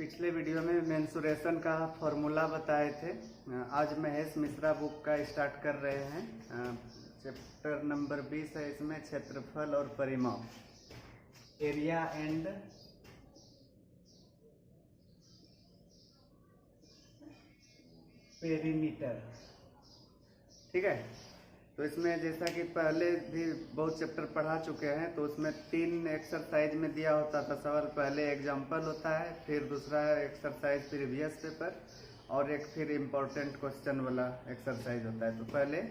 पिछले वीडियो में मेंसुरेशन का फॉर्मूला बताए थे। आज महेश मिश्रा बुक का स्टार्ट कर रहे हैं। चैप्टर नंबर 20 है। इसमें क्षेत्रफल और परिमाप, एरिया एंड पेरीमीटर। ठीक है, तो इसमें जैसा कि पहले भी बहुत चैप्टर पढ़ा चुके हैं, तो उसमें 3 एक्सरसाइज में दिया होता था सवाल। पहले एग्जाम्पल होता है, फिर दूसरा एक्सरसाइज प्रीवियस पेपर, और एक फिर इम्पोर्टेंट क्वेश्चन वाला एक्सरसाइज होता है। तो पहले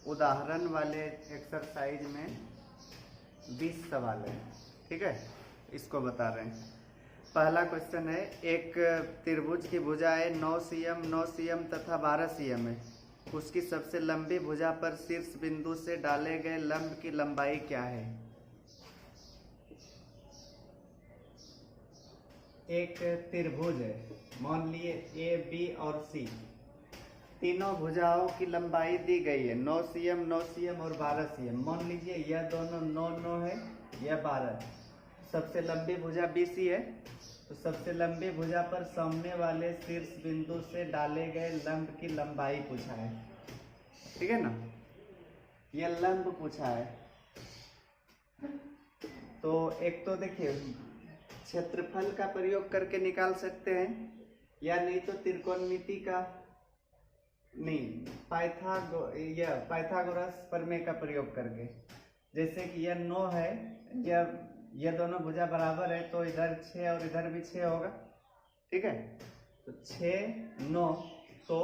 उदाहरण वाले एक्सरसाइज में 20 सवाल है। ठीक है, इसको बता रहे हैं। पहला क्वेश्चन है, एक त्रिभुज की भुजाएं 9 cm, 9 cm तथा 12 cm है। उसकी सबसे लंबी भुजा पर शीर्ष बिंदु से डाले गए लंब की लंबाई क्या है? एक त्रिभुज है, मान लिए ए, बी और सी। तीनों भुजाओं की लंबाई दी गई है, 9 cm, 9 cm और 12 cm। मान लीजिए यह दोनों 9, 9 है, यह 12। सबसे लंबी भुजा BC है, तो सबसे लंबी भुजा पर सामने वाले शीर्ष बिंदु से डाले गए लंब की लंबाई पूछा है। ठीक है ना, यह लंब पूछा है। तो एक तो देखिए, क्षेत्रफल का प्रयोग करके निकाल सकते हैं, या नहीं तो त्रिकोणमिति का, नहीं, पाइथागोरस प्रमेय का प्रयोग करके। जैसे कि यह 9 है, यह दोनों भुजा बराबर है, तो इधर 6 और इधर भी 6 होगा। ठीक है, तो 6, 9, तो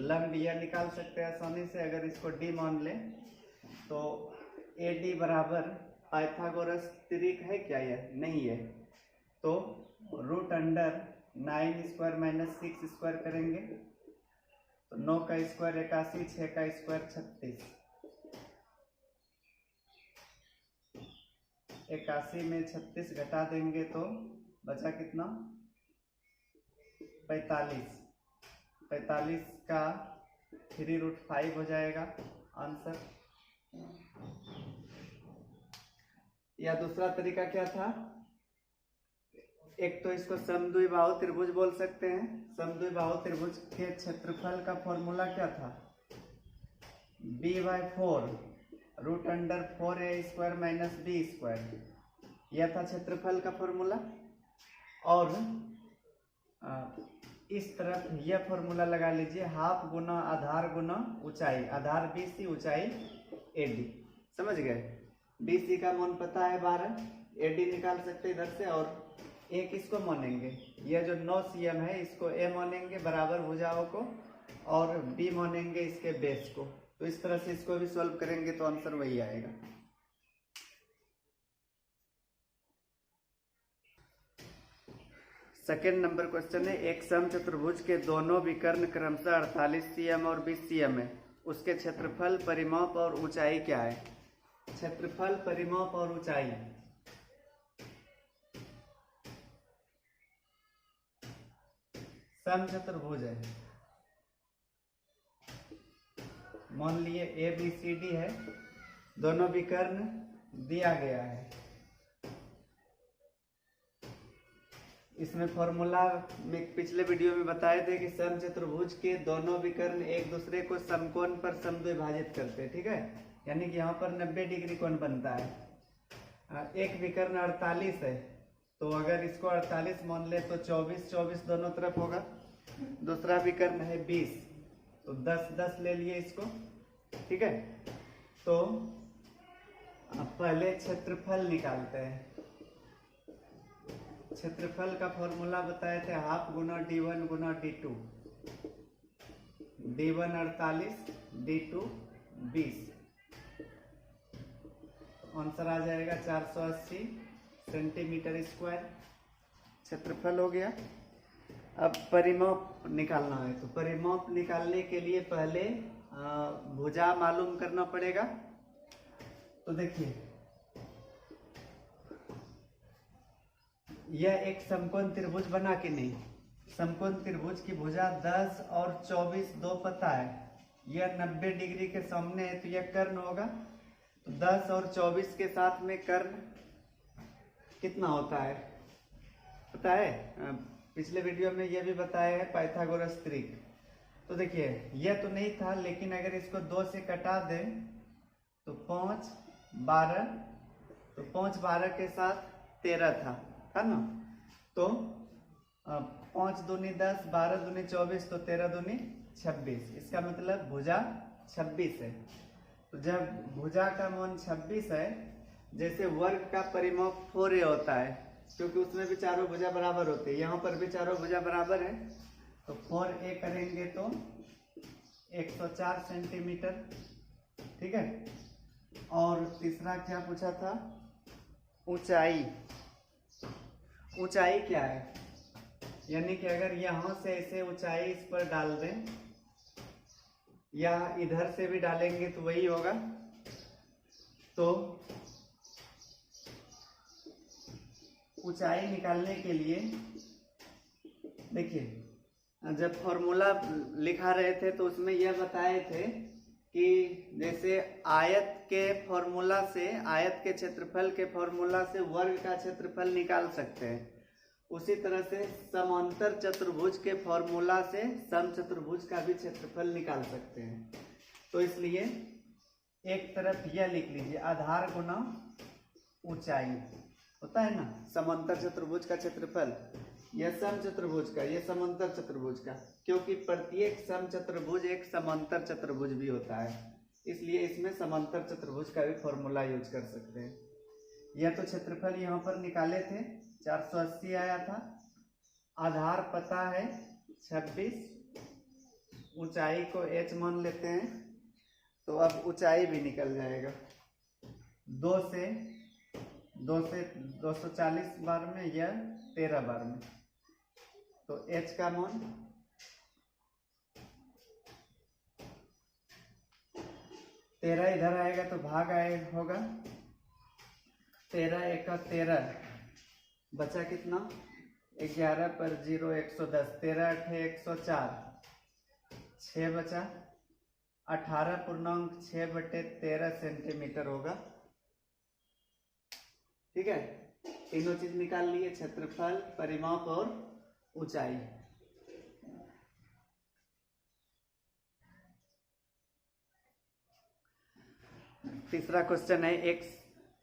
लंब यह निकाल सकते हैं आसानी से। अगर इसको D मान लें तो AD बराबर पाइथागोरस त्रिक है क्या? यह नहीं है, तो √9² - 6² करेंगे, तो 9 का स्क्वायर 81, 6 का स्क्वायर 36। 81 में 36 घटा देंगे तो बचा कितना? 45। 45 का 3√5 हो जाएगा आंसर। या दूसरा तरीका क्या था? एक तो इसको समद्विबाहु त्रिभुज बोल सकते हैं। समद्विबाहु त्रिभुज के क्षेत्रफल का फॉर्मूला क्या था? B/4 √4a² - b²। यह था क्षेत्रफल का फॉर्मूला। और इस तरफ यह फॉर्मूला लगा लीजिए, हाफ गुना आधार गुना ऊंचाई। आधार BC, ऊंचाई AD। समझ गए? BC का मान पता है 12, AD निकाल सकते इधर से। और एक इसको मानेंगे, यह जो 9 cm है इसको A मानेंगे बराबर भुजाओं को, और B मानेंगे इसके बेस को। तो इस तरह से इसको भी सॉल्व करेंगे तो आंसर वही आएगा। सेकेंड नंबर क्वेश्चन है, एक समचतुर्भुज के दोनों विकर्ण क्रमशः 48 cm और 20 cm है। उसके क्षेत्रफल, परिमाप और ऊंचाई क्या है? क्षेत्रफल, परिमाप और ऊंचाई। समचतुर्भुज है, मान लिए ABCD है, दोनों विकर्ण दिया गया है। इसमें फॉर्मूला में पिछले वीडियो में बताए थे कि समचतुर्भुज के दोनों विकर्ण एक दूसरे को समकोण पर समद्विभाजित करते हैं। ठीक है, यानी कि यहाँ पर 90 डिग्री कोण बनता है। एक विकर्ण 48 है, तो अगर इसको 48 मान ले तो 24, 24 दोनों तरफ होगा। दूसरा विकर्ण है 20, तो 10, 10 ले लिए इसको। ठीक है, तो पहले क्षेत्रफल निकालते हैं। क्षेत्रफल का फॉर्मूला बताए थे, हाफ गुना D1 गुना D2। D1 48, D2 20। आंसर आ जाएगा 480 सेंटीमीटर स्क्वायर। क्षेत्रफल हो गया। अब परिमाप निकालना है, तो परिमाप निकालने के लिए पहले भुजा मालूम करना पड़ेगा। तो देखिए, यह एक समकोण त्रिभुज बना कि नहीं? समकोण त्रिभुज की भुजा 10 और 24 दो पता है। यह 90 डिग्री के सामने है, तो यह कर्ण होगा। तो 10 और 24 के साथ में कर्ण कितना होता है पता है? पिछले वीडियो में ये भी बताया है पाइथागोरस त्रिक। तो देखिए यह तो नहीं था, लेकिन अगर इसको 2 से कटा दें तो 5 12, तो 5 12 के साथ 13 था ना। तो 5 दूनी 10, 12 दूनी 24, तो 13 दूनी 26। इसका मतलब भुजा 26 है। तो जब भुजा का मान 26 है, जैसे वर्ग का परिमाप 4a होता है, क्योंकि उसमें भी चारों भुजा बराबर होती है, यहाँ पर भी चारों भुजा बराबर है, तो 4a करेंगे तो 104 सेंटीमीटर। ठीक है। और तीसरा क्या पूछा था, ऊंचाई। ऊंचाई क्या है, यानी कि अगर यहाँ से ऐसे ऊंचाई इस पर डाल दें या इधर से भी डालेंगे तो वही होगा। तो ऊंचाई निकालने के लिए देखिए, जब फॉर्मूला लिखा रहे थे तो उसमें यह बताए थे कि जैसे आयत के फॉर्मूला से, आयत के क्षेत्रफल के फॉर्मूला से वर्ग का क्षेत्रफल निकाल सकते हैं, उसी तरह से समांतर चतुर्भुज के फॉर्मूला से समचतुर्भुज का भी क्षेत्रफल निकाल सकते हैं। तो इसलिए एक तरफ यह लिख लीजिए, आधार गुना ऊंचाई होता है ना, समांतर चतुर्भुज का क्षेत्रफल, यह समचतुर्भुज का, यह समांतर चतुर्भुज का, क्योंकि प्रत्येक समचतुर्भुज एक समांतर चतुर्भुज भी होता है, इसलिए इसमें समांतर चतुर्भुज का भी फॉर्मूला यूज कर सकते हैं। यह तो क्षेत्रफल यहाँ पर निकाले थे, 480 आया था। आधार पता है 26, ऊंचाई को h मान लेते हैं, तो अब ऊंचाई भी निकल जाएगा। 2 से 240 बार में या 13 बार में, तो h का मान 13 इधर आएगा तो भाग आएगा, होगा 13 1 13, बचा कितना, 11 पर 0 110, 13 8 104, 6 बचा, 18.6/13 सेंटीमीटर होगा। ठीक है, तीनों चीज निकाल लिए, क्षेत्रफल, परिमाप और ऊंचाई। तीसरा क्वेश्चन है,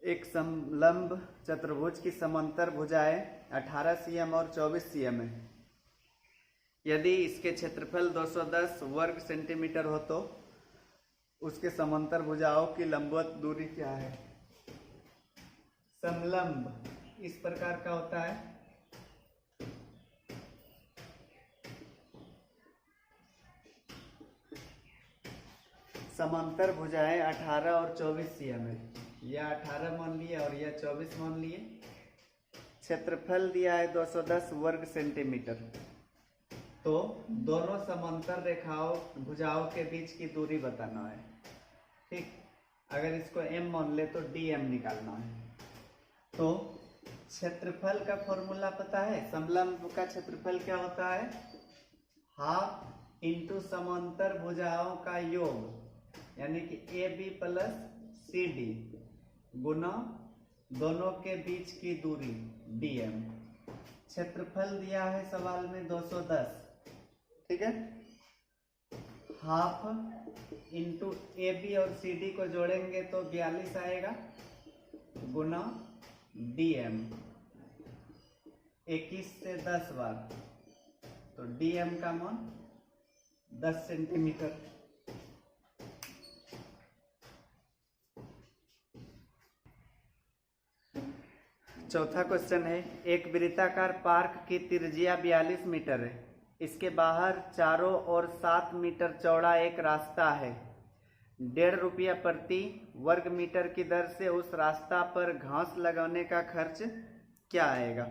एक समलंब चतुर्भुज की समांतर भुजाएं 18 cm और 24 cm है। यदि इसके क्षेत्रफल 210 वर्ग सेंटीमीटर हो तो उसके समांतर भुजाओं की लंबवत दूरी क्या है। समलंब इस प्रकार का होता है, समांतर भुजाएं 18 और 24 cm है, यह 18 मान लिए और यह 24 मान लिए। क्षेत्रफल दिया है 210 वर्ग सेंटीमीटर, तो दोनों समांतर रेखाओं भुजाओं के बीच की दूरी बताना है। ठीक, अगर इसको m मान ले तो dm निकालना है। तो क्षेत्रफल का फॉर्मूला पता है, समलंब का क्षेत्रफल क्या होता है, हाफ इंटू समांतर भुजाओं का योग, यानी कि AB प्लस CD गुना दोनों के बीच की दूरी dm। क्षेत्रफल दिया है सवाल में 210, ठीक है। हाफ इंटू AB और CD को जोड़ेंगे तो 42 आएगा, गुना dm, 21 से 10 बार, तो dm का मान 10 सेंटीमीटर। चौथा क्वेश्चन है, एक वृत्ताकार पार्क की त्रिज्या 42 मीटर है, इसके बाहर चारों ओर 7 मीटर चौड़ा एक रास्ता है। 1.5 रुपया प्रति वर्ग मीटर की दर से उस रास्ता पर घास लगाने का खर्च क्या आएगा।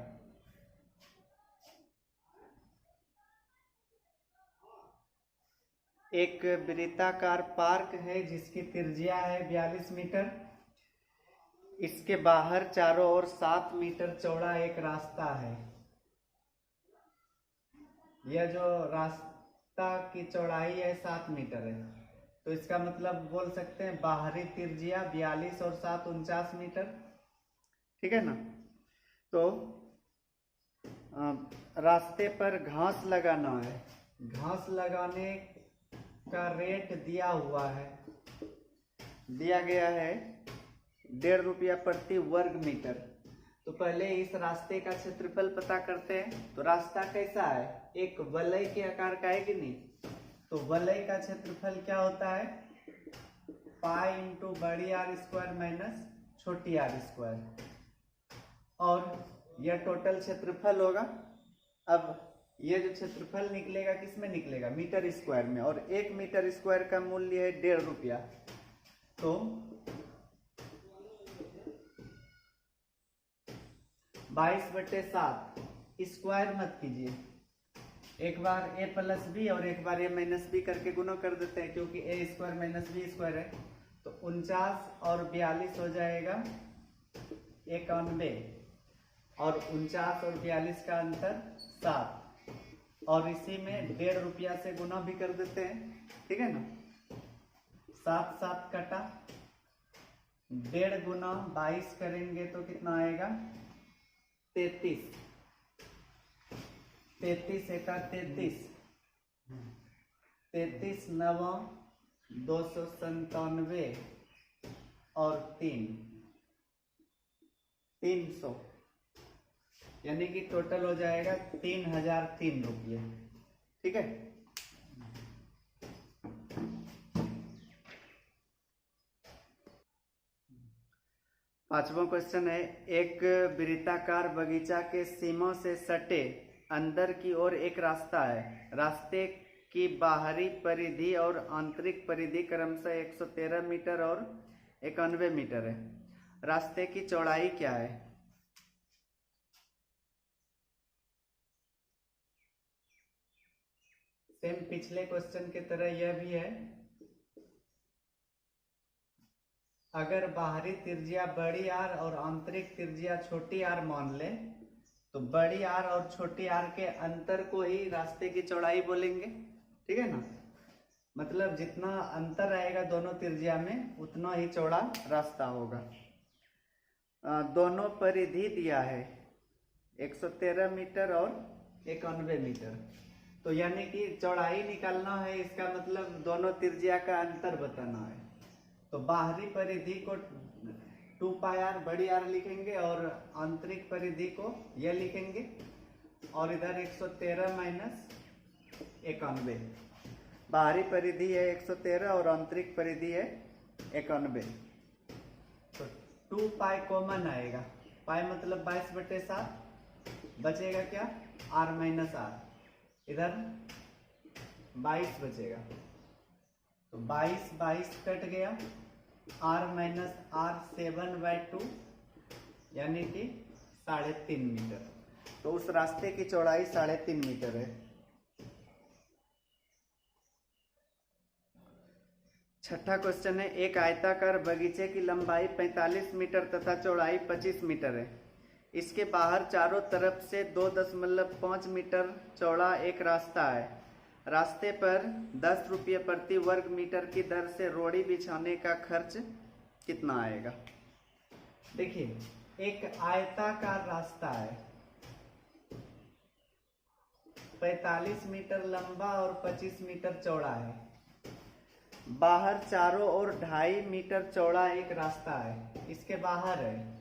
एक वृत्ताकार पार्क है जिसकी त्रिज्या है 42 मीटर, इसके बाहर चारों ओर 7 मीटर चौड़ा एक रास्ता है। यह जो रास्ता की चौड़ाई है 7 मीटर है, तो इसका मतलब बोल सकते हैं बाहरी त्रिज्या 42 और 7 49 मीटर, ठीक है ना। तो रास्ते पर घास लगाना है, घास लगाने का रेट दिया हुआ है, दिया गया है 1.5 रुपया प्रति वर्ग मीटर। तो पहले इस रास्ते का क्षेत्रफल पता करते हैं। तो रास्ता कैसा है, एक वलय के आकार का है कि नहीं। तो वलय का क्षेत्रफल क्या होता है, पाई इंटू बड़ी आर स्क्वायर माइनस छोटी आर स्क्वायर, और यह टोटल क्षेत्रफल होगा। अब ये जो क्षेत्रफल निकलेगा किस में निकलेगा, मीटर स्क्वायर में, और 1 मीटर स्क्वायर का मूल्य है 1.5 रुपया। तो 22/7 स्क्वायर मत कीजिए, एक बार a प्लस बी और एक बार a माइनस बी करके गुणा कर देते हैं, क्योंकि a square minus b square है। तो 49 और 42 हो जाएगा 91, और 49 और 42 का अंतर 7, और इसी में 1.5 रुपया से गुना भी कर देते हैं, ठीक है ना। 7 7 कटा, 1.5 गुना 22 करेंगे तो कितना आएगा 33, 33 एका 33, 33 9 297 और 300, यानी कि टोटल हो जाएगा 3003 रुपये, ठीक है। पांचवा क्वेश्चन है, एक वृत्ताकार बगीचा के सीमों से सटे अंदर की ओर एक रास्ता है। रास्ते की बाहरी परिधि और आंतरिक परिधि क्रमशः 113 मीटर और 91 मीटर है। रास्ते की चौड़ाई क्या है। सेम पिछले क्वेश्चन की तरह यह भी है, अगर बाहरी त्रिज्या बड़ी आर और आंतरिक त्रिज्या छोटी आर मान ले, तो बड़ी आर और छोटी आर के अंतर को ही रास्ते की चौड़ाई बोलेंगे, ठीक है ना। मतलब जितना अंतर आएगा दोनों त्रिज्या में उतना ही चौड़ा रास्ता होगा। दोनों परिधि दिया है 113 मीटर और 91 मीटर, तो यानी कि चौड़ाई निकालना है, इसका मतलब दोनों त्रिज्या का अंतर बताना है। तो बाहरी परिधि को 2 पाई आर बड़ी आर लिखेंगे और आंतरिक परिधि को यह लिखेंगे, और इधर 113 माइनस 91। बाहरी परिधि है 113 और आंतरिक परिधि है 91। तो 2 पाई कॉमन आएगा, पाई मतलब 22/7, बचेगा क्या r माइनस आर, इधर 22 बचेगा। तो 22 कट गया, r माइनस आर 7/2, यानी कि 3.5 मीटर। तो उस रास्ते की चौड़ाई 3.5 मीटर है। छठा क्वेश्चन है, एक आयताकार बगीचे की लंबाई 45 मीटर तथा चौड़ाई 25 मीटर है। इसके बाहर चारों तरफ से 2.5 मीटर चौड़ा एक रास्ता है। रास्ते पर 10 रुपये प्रति वर्ग मीटर की दर से रोड़ी बिछाने का खर्च कितना आएगा। देखिए, एक आयताकार रास्ता है, 45 मीटर लंबा और 25 मीटर चौड़ा है। बाहर चारों ओर 2.5 मीटर चौड़ा एक रास्ता है, इसके बाहर है।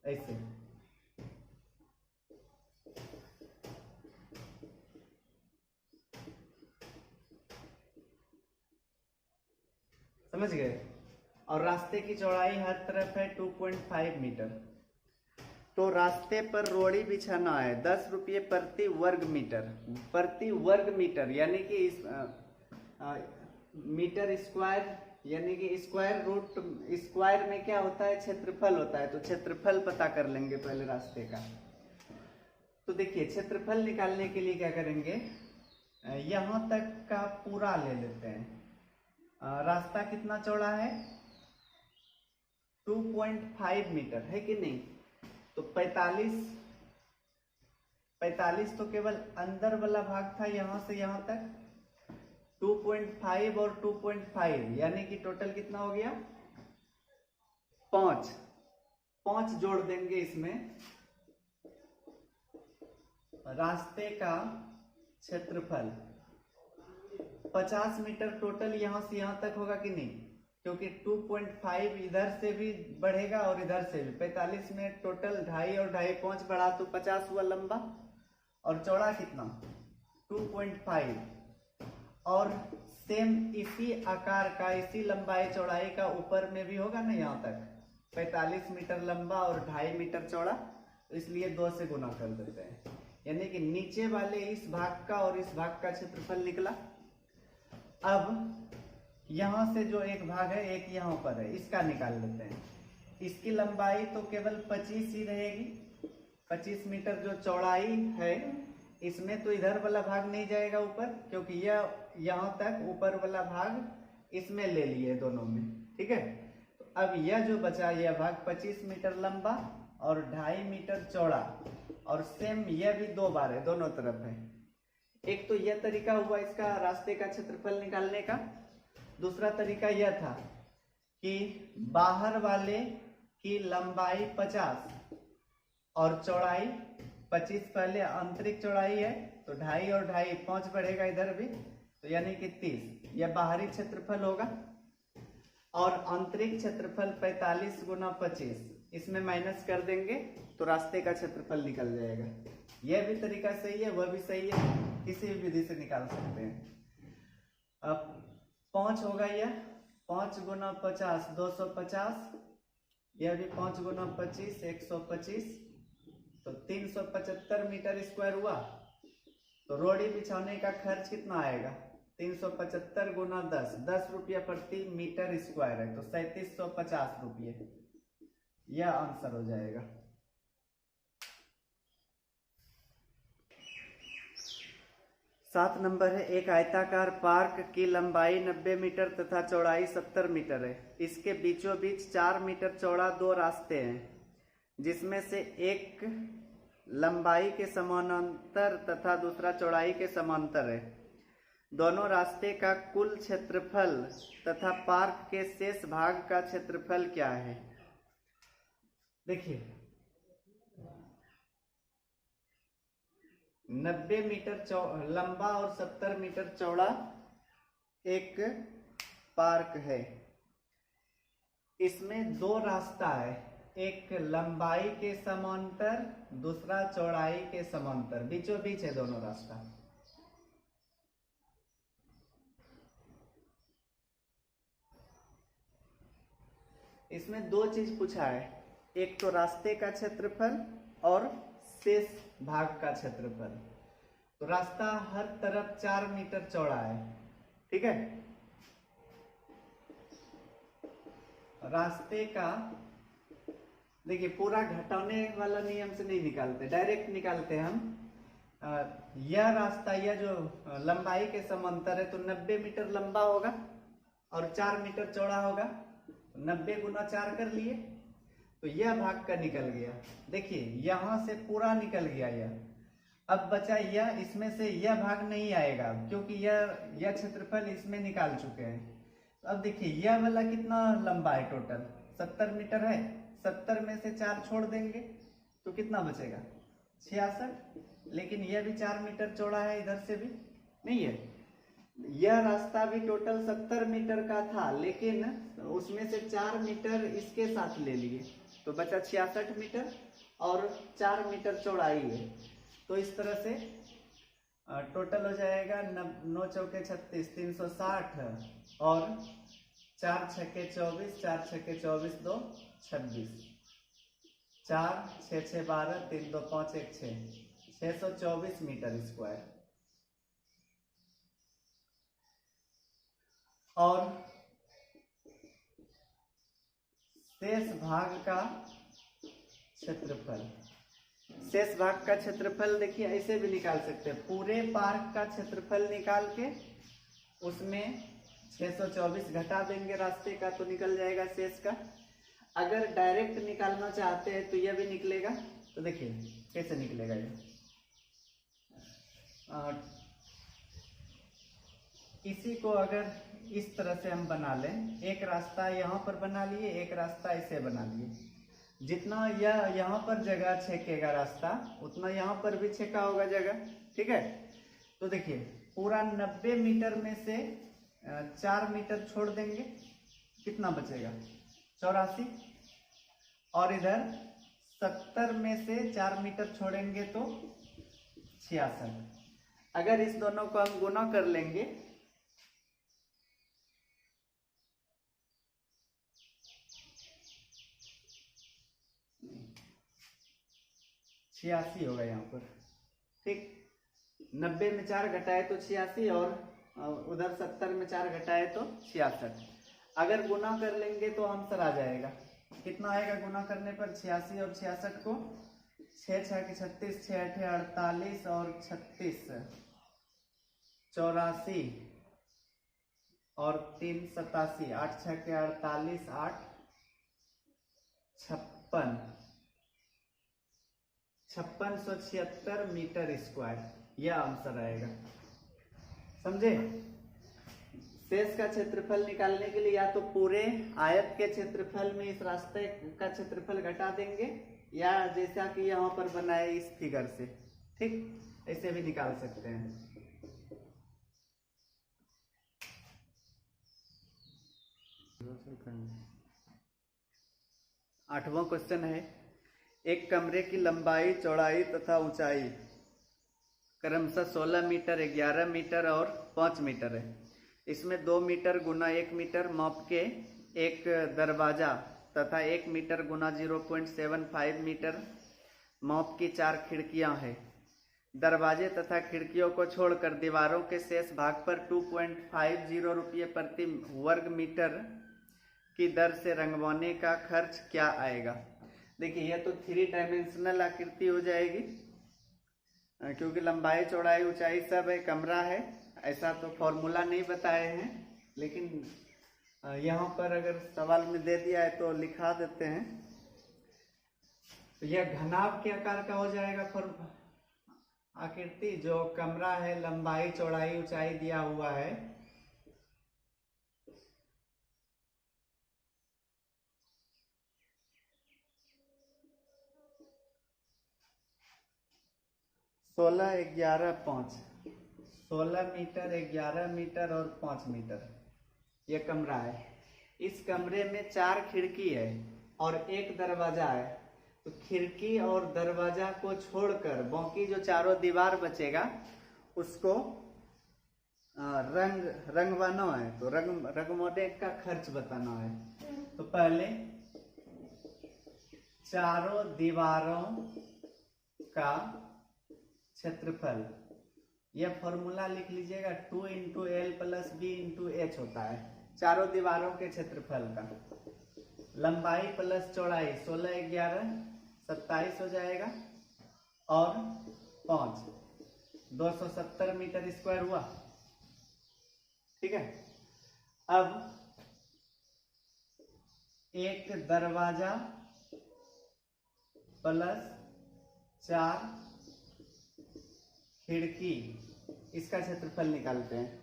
ऐसे समझ गए। और रास्ते की चौड़ाई हर तरफ है 2.5 मीटर। तो रास्ते पर रोड़ी बिछाना है 10 रुपये प्रति वर्ग मीटर, प्रति वर्ग मीटर, यानी कि इस मीटर स्क्वायर, यानी कि स्क्वायर रूट, स्क्वायर में क्या होता है, क्षेत्रफल होता है। तो क्षेत्रफल पता कर लेंगे पहले रास्ते का। तो देखिए, क्षेत्रफल निकालने के लिए क्या करेंगे, यहां तक का पूरा ले लेते हैं। रास्ता कितना चौड़ा है, 2.5 मीटर है कि नहीं। तो 45 तो केवल अंदर वाला भाग था, यहां से यहां तक 2.5 और 2.5, यानी कि टोटल कितना हो गया 5 5 जोड़ देंगे इसमें। रास्ते का क्षेत्रफल 50 मीटर टोटल यहां से यहां तक होगा कि नहीं, क्योंकि 2.5 इधर से भी बढ़ेगा और इधर से भी। 45 में टोटल 2.5 और 2.5 5 बढ़ा तो 50 हुआ लंबा, और चौड़ा कितना 2.5। और सेम इसी आकार का, इसी लंबाई चौड़ाई का ऊपर में भी होगा ना, यहाँ तक 45 मीटर लंबा और 2.5 मीटर चौड़ा, तो इसलिए 2 से गुना कर देते हैं। यानी कि नीचे वाले इस भाग का और इस भाग का क्षेत्रफल निकला। अब यहां से जो एक भाग है, एक यहाँ पर है, इसका निकाल लेते हैं। इसकी लंबाई तो केवल 25 ही रहेगी। 25 मीटर जो चौड़ाई है, इसमें तो इधर वाला भाग नहीं जाएगा ऊपर, क्योंकि यह यहाँ तक ऊपर वाला भाग इसमें ले लिए दोनों में, ठीक है। तो अब यह जो बचा, यह भाग 25 मीटर लंबा और 2.5 मीटर चौड़ा, और सेम यह भी 2 बार है, दोनों तरफ है। एक तो यह तरीका हुआ इसका रास्ते का क्षेत्रफल निकालने का। दूसरा तरीका यह था कि बाहर वाले की लंबाई 50 और चौड़ाई 25, पहले आंतरिक चौड़ाई है तो 2.5 और 2.5 5 बढ़ेगा इधर भी, तो यानी कि 30, यह बाहरी क्षेत्रफल होगा। और आंतरिक क्षेत्रफल 45 गुना 25, इसमें माइनस कर देंगे तो रास्ते का क्षेत्रफल निकल जाएगा। यह भी तरीका सही है, वह भी सही है, किसी भी विधि से निकाल सकते हैं। अब 5 होगा, यह 5 गुना 50 250, यह भी 5 गुना 25 125, तो 375 मीटर स्क्वायर हुआ। तो रोड़ी बिछाने का खर्च कितना आएगा, 375 गुना 10 रुपया प्रति मीटर स्क्वायर है, तो 3750 रुपये, यह आंसर हो जाएगा। सात नंबर है, एक आयताकार पार्क की लंबाई 90 मीटर तथा चौड़ाई 70 मीटर है। इसके बीचों बीच 4 मीटर चौड़ा 2 रास्ते हैं, जिसमें से एक लंबाई के समानांतर तथा दूसरा चौड़ाई के समांतर है। दोनों रास्ते का कुल क्षेत्रफल तथा पार्क के शेष भाग का क्षेत्रफल क्या है। देखिए 90 मीटर लंबा और 70 मीटर चौड़ा एक पार्क है। इसमें 2 रास्ता है, एक लंबाई के समांतर, दूसरा चौड़ाई के समांतर, बीचों बीच है दोनों रास्ता। इसमें 2 चीज पूछा है, एक तो रास्ते का क्षेत्रफल और शेष भाग का क्षेत्रफल। तो रास्ता हर तरफ 4 मीटर चौड़ा है, ठीक है। रास्ते का देखिए पूरा घटाने वाला नियम से नहीं निकालते, डायरेक्ट निकालते हम। यह रास्ता, यह जो लंबाई के समांतर है, तो 90 मीटर लंबा होगा और 4 मीटर चौड़ा होगा, 90 गुना 4 कर लिए, तो यह भाग का निकल गया। देखिए यहां से पूरा निकल गया यह। अब बचा यह, इसमें से यह भाग नहीं आएगा क्योंकि यह क्षेत्रफल इसमें निकाल चुके हैं। तो अब देखिए यह वाला कितना लंबा है, टोटल 70 मीटर है, 70 में से 4 छोड़ देंगे तो कितना बचेगा 66, लेकिन यह भी 4 मीटर चौड़ा है, इधर से भी नहीं है। यह रास्ता भी टोटल 70 मीटर का था, लेकिन उसमें से 4 मीटर इसके साथ ले लिए तो बचा 66 मीटर और 4 मीटर चौड़ाई है। तो इस तरह से टोटल हो जाएगा 9 चौके 36, 360 और 4 छक्के 24, 4 छक्के 24, 2 26, 4 6 6 12, 3 2 5 1 6, 624 मीटर स्क्वायर। और शेष भाग का क्षेत्रफल, शेष भाग का क्षेत्रफल देखिए ऐसे भी निकाल सकते हैं, पूरे पार्क का क्षेत्रफल निकाल के उसमें 624 घटा देंगे रास्ते का, तो निकल जाएगा शेष का। अगर डायरेक्ट निकालना चाहते हैं तो यह भी निकलेगा। तो देखिए कैसे निकलेगा ये, इसी को अगर इस तरह से हम बना लें, एक रास्ता यहाँ पर बना लिए, एक रास्ता ऐसे बना लिए। जितना यह यहाँ पर जगह छेकेगा रास्ता, उतना यहाँ पर भी छेका होगा जगह। ठीक है, तो देखिए पूरा 90 मीटर में से 4 मीटर छोड़ देंगे, कितना बचेगा 84। और इधर 70 में से 4 मीटर छोड़ेंगे तो 66। अगर इस दोनों को हम गुना कर लेंगे, छियासी होगा यहाँ पर। ठीक, 90 में 4 घटाए तो 86 और उधर 70 में 4 घटाए तो 66। अगर गुना कर लेंगे तो आंसर आ जाएगा। कितना आएगा गुना करने पर 86 और 66 को? 6 6 के 36, 6 8 48 और 36 84 और 3 87, 8 6 के 48, 8 56 5676 मीटर स्क्वायर, यह आंसर आएगा। समझे? शेष का क्षेत्रफल निकालने के लिए या तो पूरे आयत के क्षेत्रफल में इस रास्ते का क्षेत्रफल घटा देंगे, या जैसा कि यहाँ पर बना है इस फिगर से, ठीक, ऐसे भी निकाल सकते हैं। आठवां क्वेश्चन है, एक कमरे की लंबाई, चौड़ाई तथा ऊंचाई क्रमशः 16 मीटर, 11 मीटर और 5 मीटर है। इसमें 2 मीटर गुना 1 मीटर माप के एक दरवाजा तथा 1 मीटर गुना 0.75 मीटर माप की 4 खिड़कियां हैं। दरवाजे तथा खिड़कियों को छोड़कर दीवारों के शेष भाग पर 2.50 रुपये प्रति वर्ग मीटर की दर से रंगवाने का खर्च क्या आएगा? देखिए यह तो 3 डायमेंशनल आकृति हो जाएगी, क्योंकि लंबाई, चौड़ाई, ऊंचाई सब है, कमरा है। ऐसा तो फॉर्मूला नहीं बताए हैं, लेकिन यहाँ पर अगर सवाल में दे दिया है तो लिखा देते हैं। तो यह घनाभ के आकार का हो जाएगा आकृति, जो कमरा है, लंबाई, चौड़ाई, ऊंचाई दिया हुआ है। सोलह 11 5, 16 मीटर, 11 मीटर और 5 मीटर यह कमरा है। इस कमरे में 4 खिड़की है और 1 दरवाजा है। तो खिड़की और दरवाजा को छोड़कर बाकी जो चारों दीवार बचेगा उसको रंगवाना है। तो रंगवाने का खर्च बताना है। तो पहले चारों दीवारों का क्षेत्रफल, यह फॉर्मूला लिख लीजिएगा, 2 × L + B × H होता है चारों दीवारों के क्षेत्रफल का। लंबाई प्लस चौड़ाई 16 11 27 हो जाएगा और 5 270 मीटर स्क्वायर हुआ। ठीक है, अब एक दरवाजा प्लस 4 खिड़की, इसका क्षेत्रफल निकालते हैं।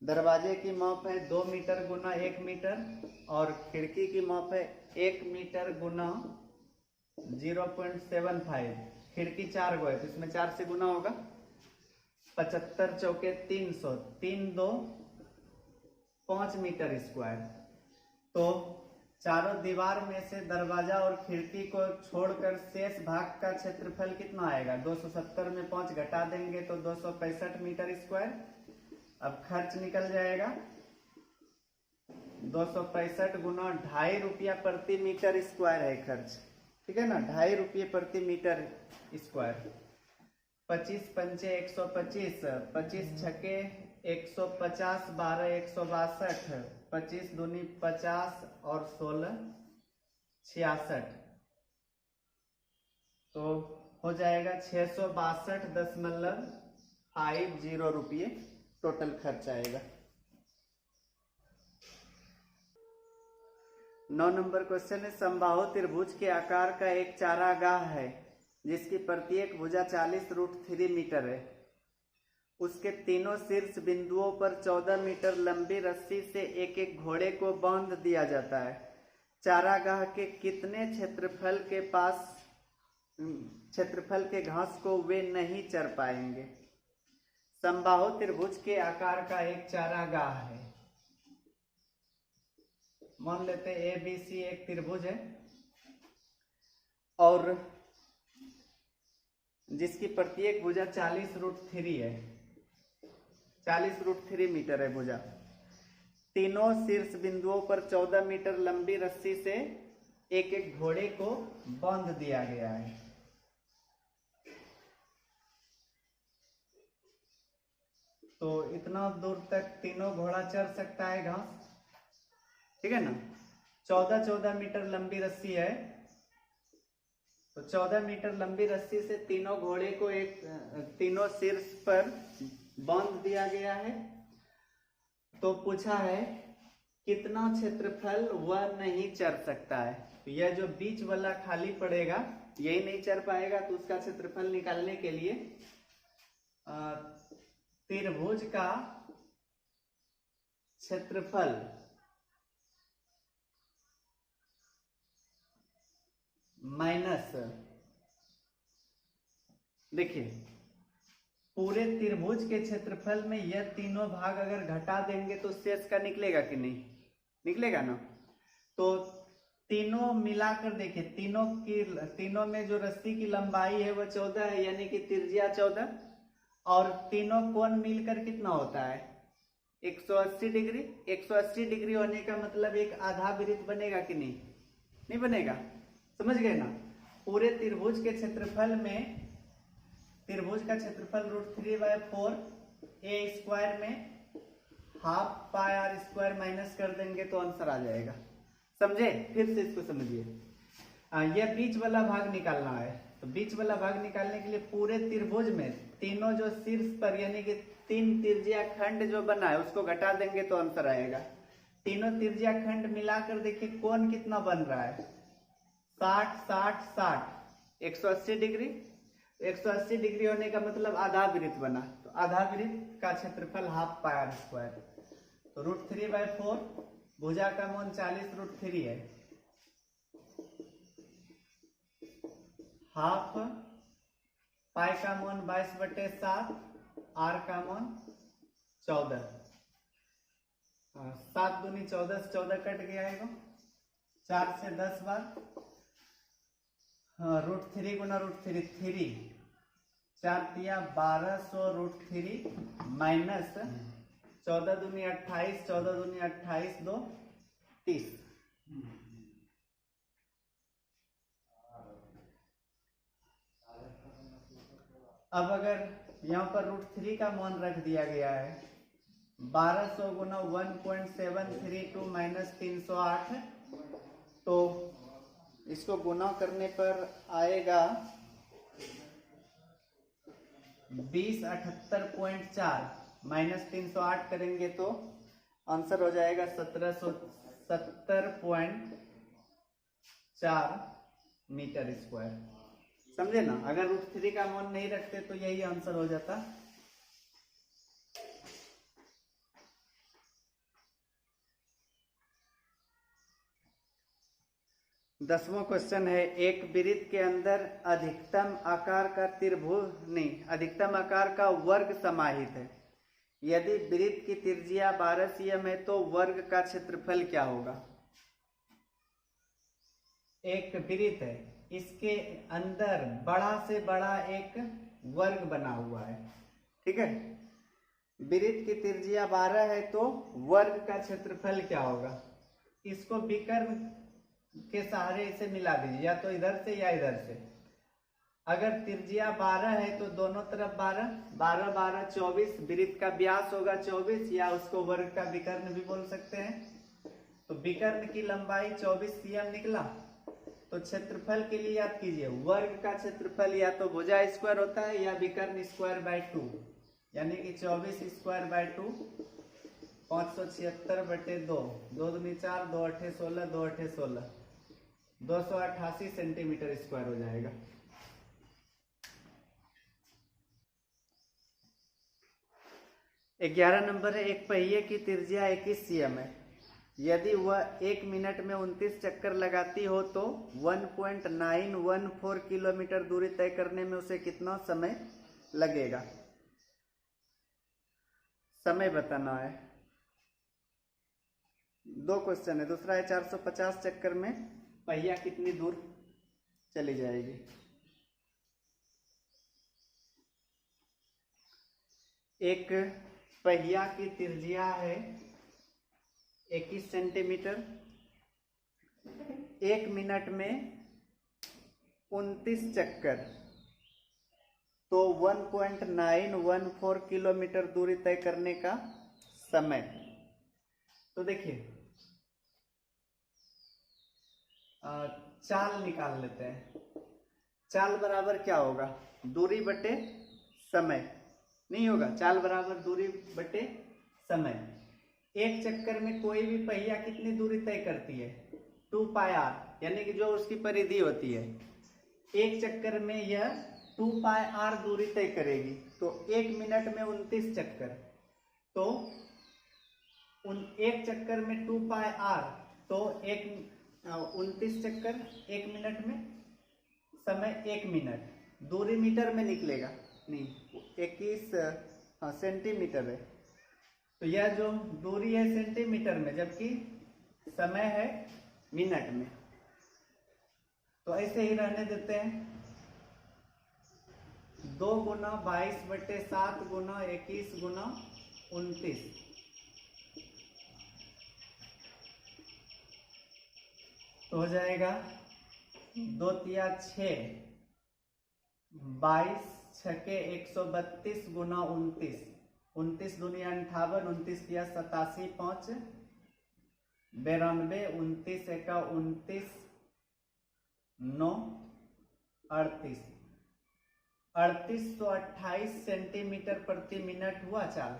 दरवाजे की माप है 2 मीटर गुना 1 मीटर और खिड़की की माप है 1 मीटर गुना 0.75। खिड़की 4 गो है तो इसमें 4 से गुना होगा। 75 चौके 300, 3 2 5 मीटर स्क्वायर। तो चारों दीवार में से दरवाजा और खिड़की को छोड़कर शेष भाग का क्षेत्रफल कितना आएगा? 270 में 5 घटा देंगे तो 265 मीटर स्क्वायर। अब खर्च निकल जाएगा 265 गुना 2.5 रुपया प्रति मीटर स्क्वायर है खर्च। ठीक है ना, 2.5 रुपये प्रति मीटर स्क्वायर। 25 पंचे 125, 25 छके 150, 12 162, 25 दूनी 50 और 16 66। तो हो जाएगा 662.50 रुपये टोटल खर्च आएगा। 9 नंबर क्वेश्चन है, समबाहु त्रिभुज के आकार का एक चारागाह है जिसकी प्रत्येक भुजा 40√3 मीटर है। उसके तीनों शीर्ष बिंदुओं पर 14 मीटर लंबी रस्सी से एक एक घोड़े को बांध दिया जाता है। चारागाह के कितने क्षेत्रफल के घास को वे नहीं चर पाएंगे? समबाहु त्रिभुज के आकार का एक चारागाह है। मान लेते हैं ABC एक त्रिभुज है और जिसकी प्रत्येक भुजा 40√3 है, 40√3 मीटर है भुजा। तीनों शीर्ष बिंदुओं पर 14 मीटर लंबी रस्सी से एक एक घोड़े को बांध दिया गया है। तो इतना दूर तक तीनों घोड़ा चर सकता है घास, ठीक है ना। 14 मीटर लंबी रस्सी है, तो 14 मीटर लंबी रस्सी से तीनों घोड़े को तीनों शीर्ष पर बांध दिया गया है। तो पूछा है कितना क्षेत्रफल वह नहीं चर सकता है। तो यह जो बीच वाला खाली पड़ेगा यही नहीं चर पाएगा, तो उसका क्षेत्रफल निकालने के लिए त्रिभुज का क्षेत्रफल माइनस, देखिए पूरे त्रिभुज के क्षेत्रफल में यह तीनों भाग अगर घटा देंगे तो शेष का निकलेगा कि नहीं, निकलेगा ना। तो तीनों मिलाकर देखिए, तीनों में जो रस्सी की लंबाई है वह 14 है, यानी कि त्रिज्या 14, और तीनों कोण मिलकर कितना होता है 180 डिग्री। 180 डिग्री होने का मतलब एक आधा वृत्त बनेगा कि नहीं, नहीं बनेगा, समझ गए ना। पूरे त्रिभुज के क्षेत्रफल में त्रिभुज का क्षेत्रफल √3/4 a² में हाफ पाई r² माइनस कर देंगे तो आंसर आ जाएगा। समझे, फिर से इसको समझिए। यह बीच वाला भाग निकालना है, तो बीच वाला भाग निकालने के लिए पूरे त्रिभुज में तीनों जो शीर्ष पर यानी कि 3 त्रिज्या खंड जो बना है उसको घटा देंगे तो आंसर आएगा। तीनों त्रिज्या खंड मिलाकर देखिए कोण कितना बन रहा है 60 60 60, 180 डिग्री। 180 डिग्री होने का मतलब आधा वृत्त बना, तो आधा वृत्त का क्षेत्रफल हाफ पाई r²। तो √3/4, भुजा का मान 40√3 है, हाफ पाई का मान 22/7, r का मान 14, 7 दूनी 14 से 14 कट गया है, 4 से 10 बार, √3 गुना √3 3, 4 तिया 1200√3 माइनस 14 दूनी 28, 14 दूनी 28, 2 30। अब अगर यहाँ पर √3 का मान रख दिया गया है 1200 गुना 1.732 माइनस 308, तो इसको गुना करने पर आएगा 2078.4 माइनस 308 करेंगे तो आंसर हो जाएगा 1770.4 मीटर स्क्वायर। समझे ना, अगर √3 का मान नहीं रखते तो यही आंसर हो जाता। दसवां क्वेश्चन है, एक वृत्त के अंदर अधिकतम आकार का वर्ग समाहित है। यदि वृत्त की त्रिज्या 12 cm है तो वर्ग का क्षेत्रफल क्या होगा। एक वृत्त है, इसके अंदर बड़ा से बड़ा एक वर्ग बना हुआ है, ठीक है। वृत्त की त्रिज्या 12 है तो वर्ग का क्षेत्रफल क्या होगा। इसको विकर्ण के सहारे इसे मिला दीजिए, या तो इधर से या इधर से। अगर त्रिज्या 12 है तो दोनों तरफ 12, 12 12 24, वृत्त का व्यास होगा 24, या उसको वर्ग का विकर्ण भी बोल सकते हैं। तो विकर्ण की लंबाई 24 cm निकला, तो क्षेत्रफल के लिए याद कीजिए वर्ग का क्षेत्रफल या तो भुजा स्क्वायर होता है या विकर्ण स्क्वायर/2, यानी कि 24²/2 576/2, 2 दूनी 4, 2 8 16, 2 8 16, 288 सेंटीमीटर स्क्वायर हो जाएगा। 11 नंबर है, एक पहिए की त्रिज्या 21 cm है। यदि वह 1 मिनट में 29 चक्कर लगाती हो तो 1.914 किलोमीटर दूरी तय करने में उसे कितना समय लगेगा? समय बताना है। दो क्वेश्चन है। दूसरा है 450 चक्कर में पहिया कितनी दूर चली जाएगी? एक पहिया की त्रिज्या है 21 सेंटीमीटर, 1 मिनट में 29 चक्कर, तो 1.914 किलोमीटर दूरी तय करने का समय। तो देखिए चाल निकाल लेते हैं। चाल बराबर क्या होगा? दूरी बटे समय। नहीं होगा, चाल बराबर दूरी बटे समय। एक चक्कर में कोई भी पहिया कितनी दूरी तय करती है? 2πr, यानी कि जो उसकी परिधि होती है। एक चक्कर में यह 2πr दूरी तय करेगी, तो 1 मिनट में 29 चक्कर, तो एक चक्कर में 2πr, तो 29 चक्कर 1 मिनट में, समय 1 मिनट। दूरी मीटर में निकलेगा नहीं, 21 सेंटीमीटर है, तो यह जो दूरी है सेंटीमीटर में, जबकि समय है मिनट में। तो ऐसे ही रहने देते हैं। 2 गुना 22/7 गुना 21 गुना 29, तो हो जाएगा 2 तिया 6, 22 छके 132 गुना 29, 29 दुनिया 58, 29 तिया 87, 5 92, 29 एका 29, 9 38, 3828 सेंटीमीटर प्रति मिनट हुआ चाल,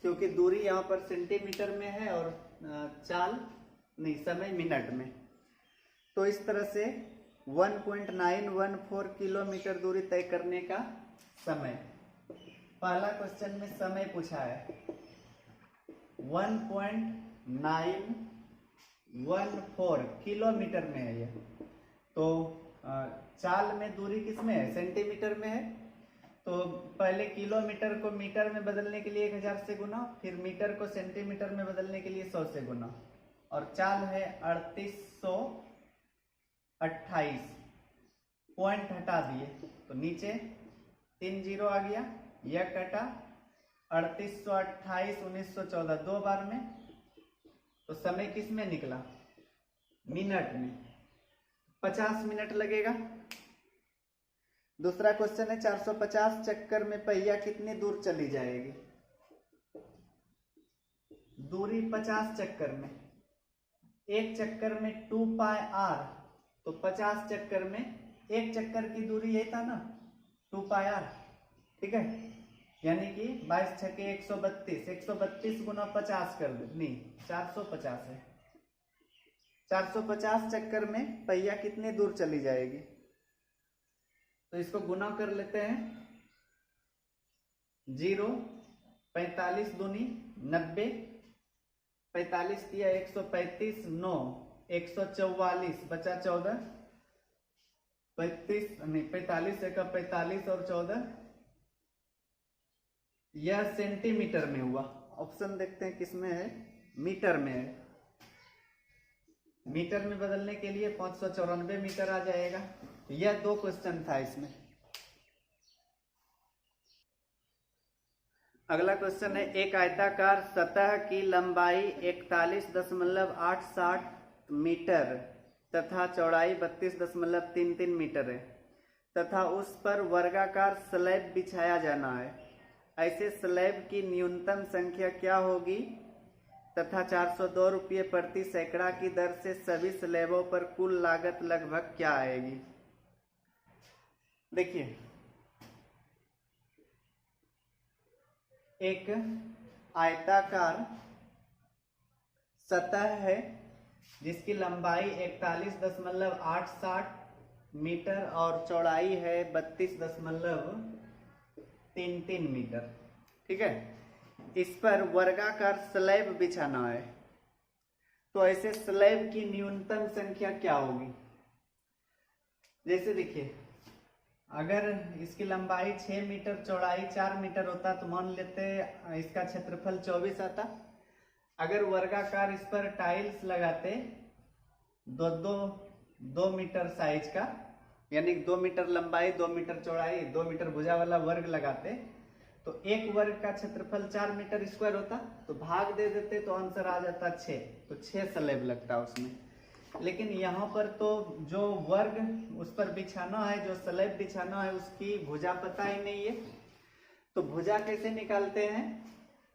क्योंकि दूरी यहाँ पर सेंटीमीटर में है और चाल नहीं, समय मिनट में। तो इस तरह से 1.914 किलोमीटर दूरी तय करने का समय। पहला क्वेश्चन में समय पूछा है, 1.914 किलोमीटर में है यह। तो चाल में दूरी किस में है? सेंटीमीटर में है। तो पहले किलोमीटर को मीटर में बदलने के लिए 1000 से गुना, फिर मीटर को सेंटीमीटर में बदलने के लिए 100 से गुना, और चाल है 3828। पॉइंट हटा दिए तो नीचे 3 जीरो आ गया, यह कटा 3828 1914 दो बार में, तो समय किस में निकला? मिनट में। 50 मिनट लगेगा। दूसरा क्वेश्चन है 450 चक्कर में पहिया कितनी दूर चली जाएगी? दूरी 50 चक्कर में, एक चक्कर में 2πr, तो 50 चक्कर में एक चक्कर की दूरी यही था ना, 2πr, ठीक है। यानी कि 22 छके 132, 132 गुना 50 कर दे, नहीं 450 है। 450 चक्कर में पहिया कितनी दूर चली जाएगी? तो इसको गुना कर लेते हैं। 0 45 दूनी 90, 45 किया 135, 9 144, बचा 14, 35 नहीं 45 का 45 और 14, यह सेंटीमीटर में हुआ। ऑप्शन देखते हैं किस में है? मीटर में है। मीटर में बदलने के लिए 594 मीटर आ जाएगा। यह दो क्वेश्चन था इसमें। अगला क्वेश्चन है, एक आयताकार सतह की लंबाई 41.87 मीटर तथा चौड़ाई 32.33 मीटर है तथा उस पर वर्गाकार स्लैब बिछाया जाना है। ऐसे स्लैब की न्यूनतम संख्या क्या होगी तथा 402 रुपये प्रति सैकड़ा की दर से सभी स्लैबों पर कुल लागत लगभग क्या आएगी? देखिए, एक आयताकार सतह है जिसकी लंबाई 41.87 मीटर और चौड़ाई है 32.33 मीटर, ठीक है। इस पर वर्गाकार स्लैब बिछाना है, तो ऐसे स्लैब की न्यूनतम संख्या क्या होगी? जैसे देखिए, अगर इसकी लंबाई 6 मीटर, चौड़ाई 4 मीटर होता तो मान लेते इसका क्षेत्रफल 24 आता। अगर वर्गाकार इस पर टाइल्स लगाते दो मीटर साइज का, यानी 2 मीटर लंबाई 2 मीटर चौड़ाई 2 मीटर भुजा वाला वर्ग लगाते, तो एक वर्ग का क्षेत्रफल 4 मीटर स्क्वायर होता, तो भाग दे देते तो आंसर आ जाता 6, तो 6 स्लैब लगता उसमें। लेकिन यहाँ पर तो जो वर्ग उस पर बिछाना है, जो स्लैब बिछाना है, उसकी भुजा पता ही नहीं है, तो भुजा कैसे निकालते हैं?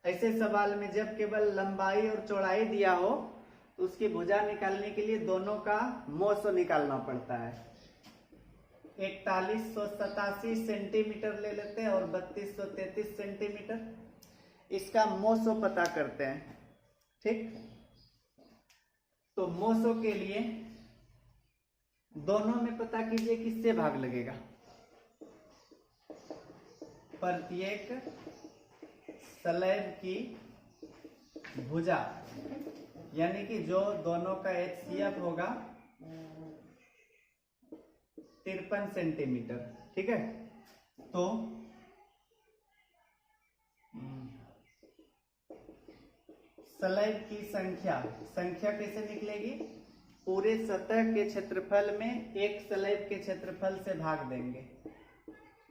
ऐसे सवाल में जब केवल लंबाई और चौड़ाई दिया हो तो उसकी भुजा निकालने के लिए दोनों का मोसो निकालना पड़ता है। 4187 सेंटीमीटर ले लेते हैं और 3233 सेंटीमीटर। इसका मोसो पता करते हैं, ठीक। तो मोसो के लिए दोनों में पता कीजिए किससे भाग लगेगा। प्रत्येक स्लैब की भुजा, यानी कि जो दोनों का HCF होगा 53 सेंटीमीटर, ठीक है। तो स्लैब की संख्या कैसे निकलेगी? पूरे सतह के क्षेत्रफल में एक स्लैब के क्षेत्रफल से भाग देंगे।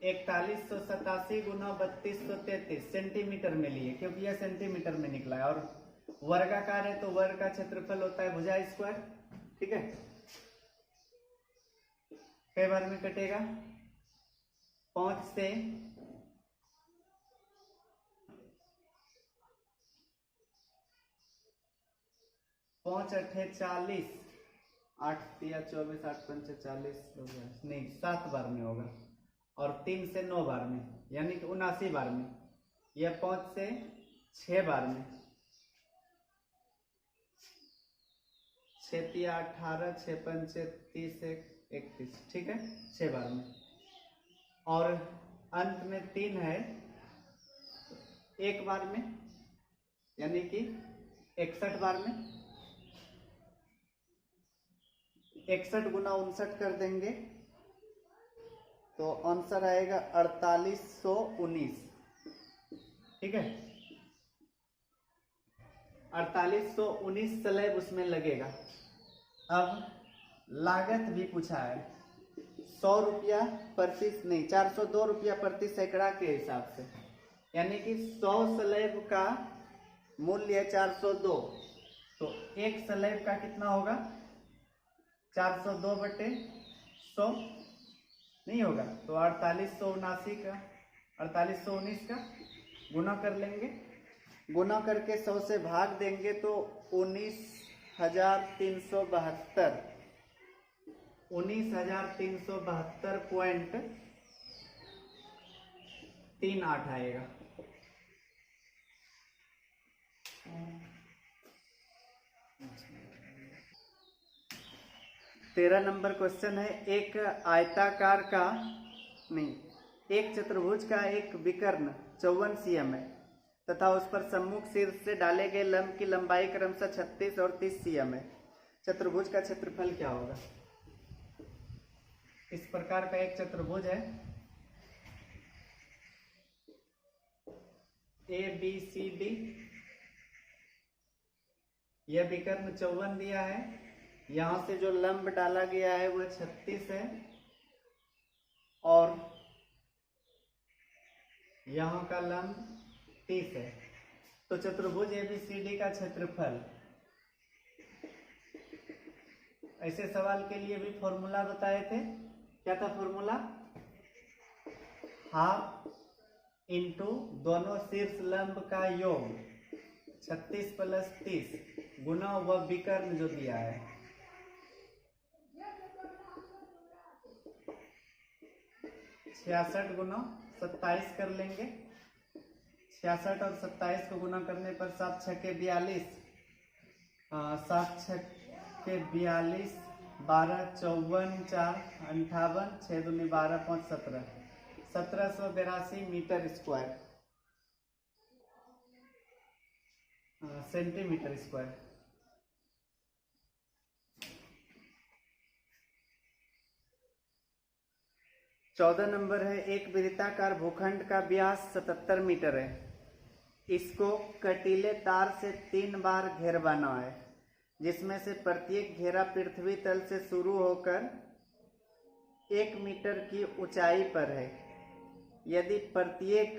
4187 गुना 3233 सेंटीमीटर में लिए, क्योंकि यह सेंटीमीटर में निकला है, और वर्गाकार है तो वर्ग का क्षेत्रफल होता है भुजा स्क्वायर, ठीक है। कई बार में कटेगा? 5 से 5 अठे 40, 8 तिया 24, 8 पंचे 40, नहीं 7 बार में होगा, और 3 से 9 बार में, यानी कि 79 बार में। यह 5 से 6 बार में, 6 तिया 18, 6 पंचे 30, 31, ठीक है, 6 बार में। और अंत में 3 है, 1 बार में, यानी कि 61 बार में। 61 गुना 59 कर देंगे तो आंसर आएगा 4819, ठीक है। 4819 स्लैब उसमें लगेगा। अब लागत भी पूछा है, 100 रुपया प्रति, नहीं 402 रुपया प्रति सैकड़ा के हिसाब से, यानी कि 100 स्लैब का मूल्य है 402, तो एक स्लैब का कितना होगा? 402 बटे 100 नहीं होगा, तो 4879 का, 4819 का गुना कर लेंगे। गुना करके 100 से भाग देंगे तो 19,372, 19,372.38 आएगा। तेरह नंबर क्वेश्चन है, एक आयताकार का, नहीं, एक चतुर्भुज का एक विकर्ण 54 cm है तथा उस पर सम्मुख शीर्ष से डाले गए लंब की लंबाई क्रमशः 36 और 30 cm है। चतुर्भुज का क्षेत्रफल क्या होगा? इस प्रकार का एक चतुर्भुज है, ABCD, यह विकर्ण 54 दिया है, यहां से जो लंब डाला गया है वह 36 है, और यहाँ का लंब 30 है। तो चतुर्भुज ABCD का क्षेत्रफल, ऐसे सवाल के लिए भी फॉर्मूला बताए थे, क्या था फॉर्मूला? हाफ इंटू दोनों शीर्ष लंब का योग 36 प्लस 30 गुना वह विकर्ण जो दिया है, 66 गुना 27 कर लेंगे। 66 और 27 को गुना करने पर 7 छक्के 42, 7 छक्के 42, 12 54 4 58, 6 दूनी 12 5 17, 1782 मीटर स्क्वायर। Centimetre square. चौदह नंबर है, एक वृत्ताकार भूखंड का व्यास 77 मीटर है। इसको कटीले तार से 3 बार घेरवाना है, जिसमें से प्रत्येक घेरा पृथ्वी तल से शुरू होकर 1 मीटर की ऊंचाई पर है। यदि प्रत्येक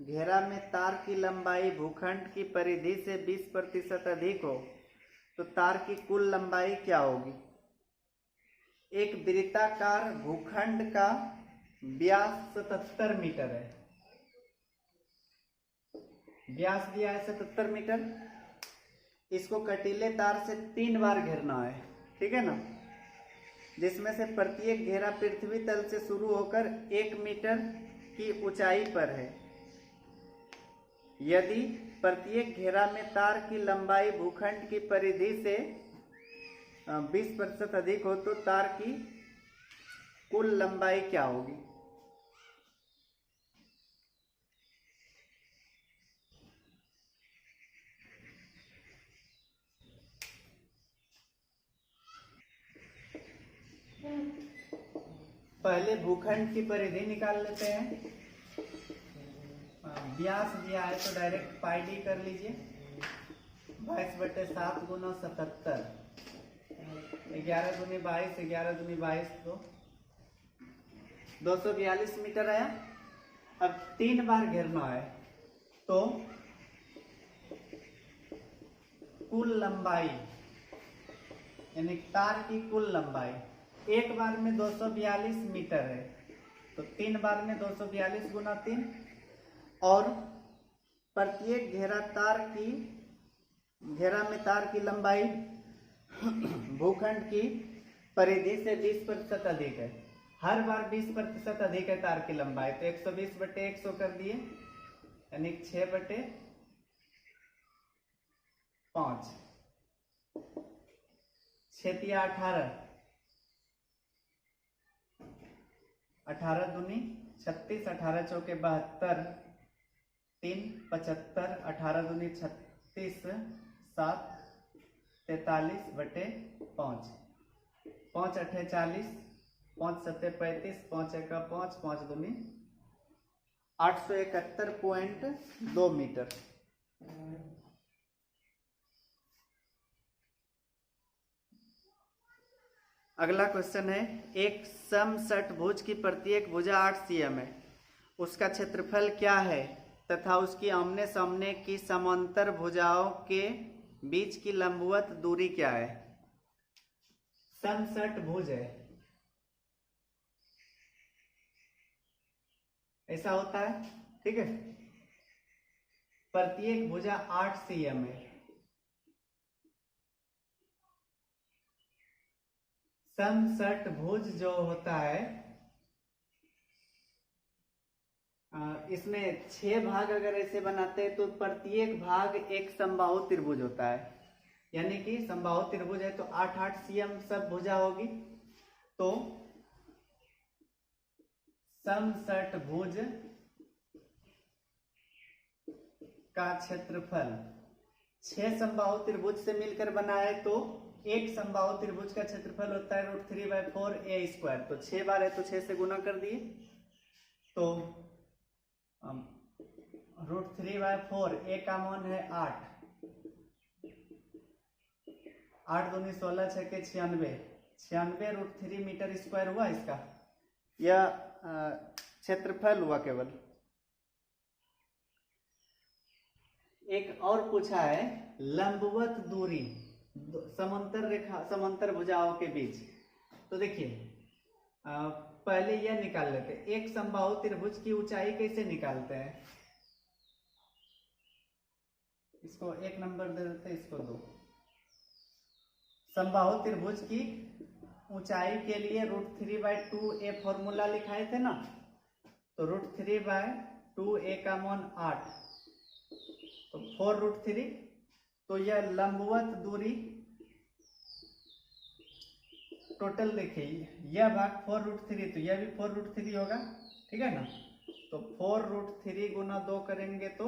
घेरा में तार की लंबाई भूखंड की परिधि से 20% अधिक हो तो तार की कुल लंबाई क्या होगी? एक वृत्ताकार भूखंड का व्यास 77 मीटर है, व्यास दिया है 77 मीटर। इसको कटीले तार से 3 बार घेरना है, ठीक है ना, जिसमें से प्रत्येक घेरा पृथ्वी तल से शुरू होकर 1 मीटर की ऊंचाई पर है। यदि प्रत्येक घेरा में तार की लंबाई भूखंड की परिधि से 20% अधिक हो तो तार की कुल लंबाई क्या होगी? पहले भूखंड की परिधि निकाल लेते हैं। व्यास दिया है तो डायरेक्ट पाई डी कर लीजिए। 22/7 गुना 77, 11 दूनी 22, 11 दूनी 22, तो 242 मीटर आया। अब 3 बार घेरना है तो कुल लंबाई यानी तार की कुल लंबाई एक बार में 242 मीटर है, तो 3 बार में 242 गुना 3, और प्रत्येक घेरा में तार की लंबाई भूखंड की परिधि से 20% अधिक है। हर बार 20% अधिक है तार की लंबाई, तो 120/100 कर दिए, यानी 6/5, 6 × 18, 18 दूनी 36, 18 चौके 72, 3 75, 18 दूनी 36, 7 43/5, 5 8 40, 5 7 35, 5 1 5, 5 दूनी 871.2 मीटर। अगला क्वेश्चन है, एक समषटभुज की प्रत्येक भुजा 8 cm है, उसका क्षेत्रफल क्या है तथा उसकी आमने सामने की समांतर भुजाओं के बीच की लंबवत दूरी क्या है? समषटभुज है, ऐसा होता है, ठीक है। प्रत्येक भुजा 8 cm है। समषटभुज जो होता है इसमें 6 भाग अगर ऐसे बनाते हैं तो प्रत्येक भाग एक समबाहु त्रिभुज होता है, यानी कि समबाहु त्रिभुज है तो 8-8 cm सब भुजा होगी। तो समषटभुज का क्षेत्रफल 6 समबाहु त्रिभुज से मिलकर बना है, तो एक समबाहु त्रिभुज का क्षेत्रफल होता है √3/4a²। तो 6 बार है तो 6 से गुना कर दिए, तो √3/4, a का मान है 8, 8 दूनी 16, 6 के 96, 96 √3 मीटर स्क्वायर हुआ इसका, यह क्षेत्रफल हुआ केवल। एक और पूछा है, लंबवत दूरी समांतर भुजाओं के बीच। तो देखिए पहले यह निकाल लेते हैं, एक समबाहु त्रिभुज की ऊंचाई कैसे निकालते हैं? इसको 1 नंबर दे देते, इसको 2। समबाहु त्रिभुज की ऊंचाई के लिए √3/2a फॉर्मूला लिखाए थे ना, तो √3/2a का मान 8, तो 4√3, तो यह लंबवत दूरी टोटल देखिए, यह भाग 4√3, तो यह भी 4√3 होगा, ठीक है ना। तो 4√3 गुना 2 करेंगे तो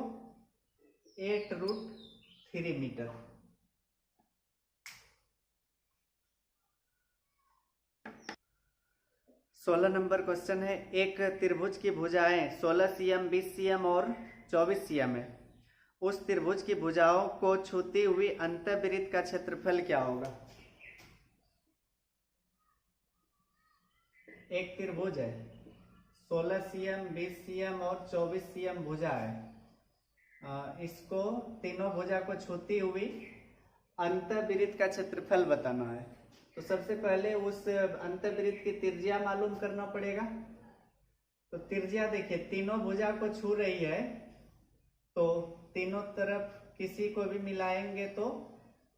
8√3 3 मीटर। सोलह नंबर क्वेश्चन है, एक त्रिभुज की भुजाएं 16 cm, 20 cm और 24 cm है। उस त्रिभुज की भुजाओं को छूती हुई अंतःवृत्त का क्षेत्रफल क्या होगा? एक त्रिभुज है, 16 cm, 20 cm और 24 cm भुजा है। इसको तीनों भुजा को छूती हुई अंतःवृत्त का क्षेत्रफल बताना है। तो सबसे पहले उस अंतःवृत्त की त्रिज्या मालूम करना पड़ेगा। तो त्रिज्या देखिए, तीनों भुजा को छू रही है, तो तीनों तरफ किसी को भी मिलाएंगे तो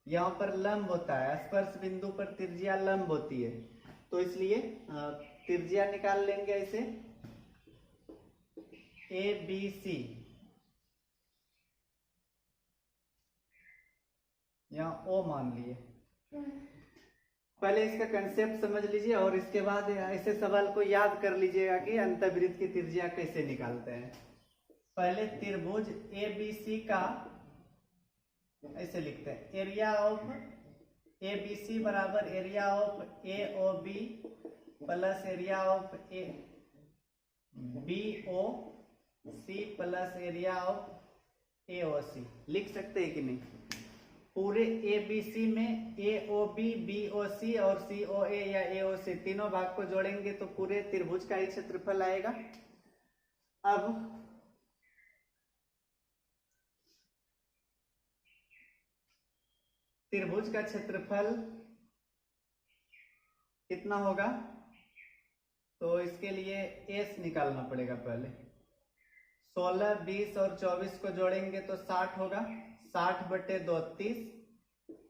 यहाँ पर लंब होता है, स्पर्श बिंदु पर त्रिज्या लंब होती है। तो इसलिए त्रिज्या निकाल लेंगे ऐसे, ए बी सी, यहाँ ओ मान लिए। पहले इसका कंसेप्ट समझ लीजिए और इसके बाद ऐसे सवाल को याद कर लीजिएगा कि अंतःवृत्त की त्रिज्या कैसे निकालते हैं। पहले त्रिभुज ए बी सी का ऐसे लिखते हैं, area of A B C बराबर area of A O B plus area of A B O C plus area of A O C. लिख सकते हैं कि नहीं? पूरे ए बी सी में ए ओ बी, बी ओ सी और सी ओ ए या ए ओ सी तीनों भाग को जोड़ेंगे तो पूरे त्रिभुज का ही क्षेत्रफल आएगा। अब त्रिभुज का क्षेत्रफल कितना होगा? तो इसके लिए एस निकालना पड़ेगा। पहले 16, 20 और 24 को जोड़ेंगे तो 60 होगा, 60/2 30।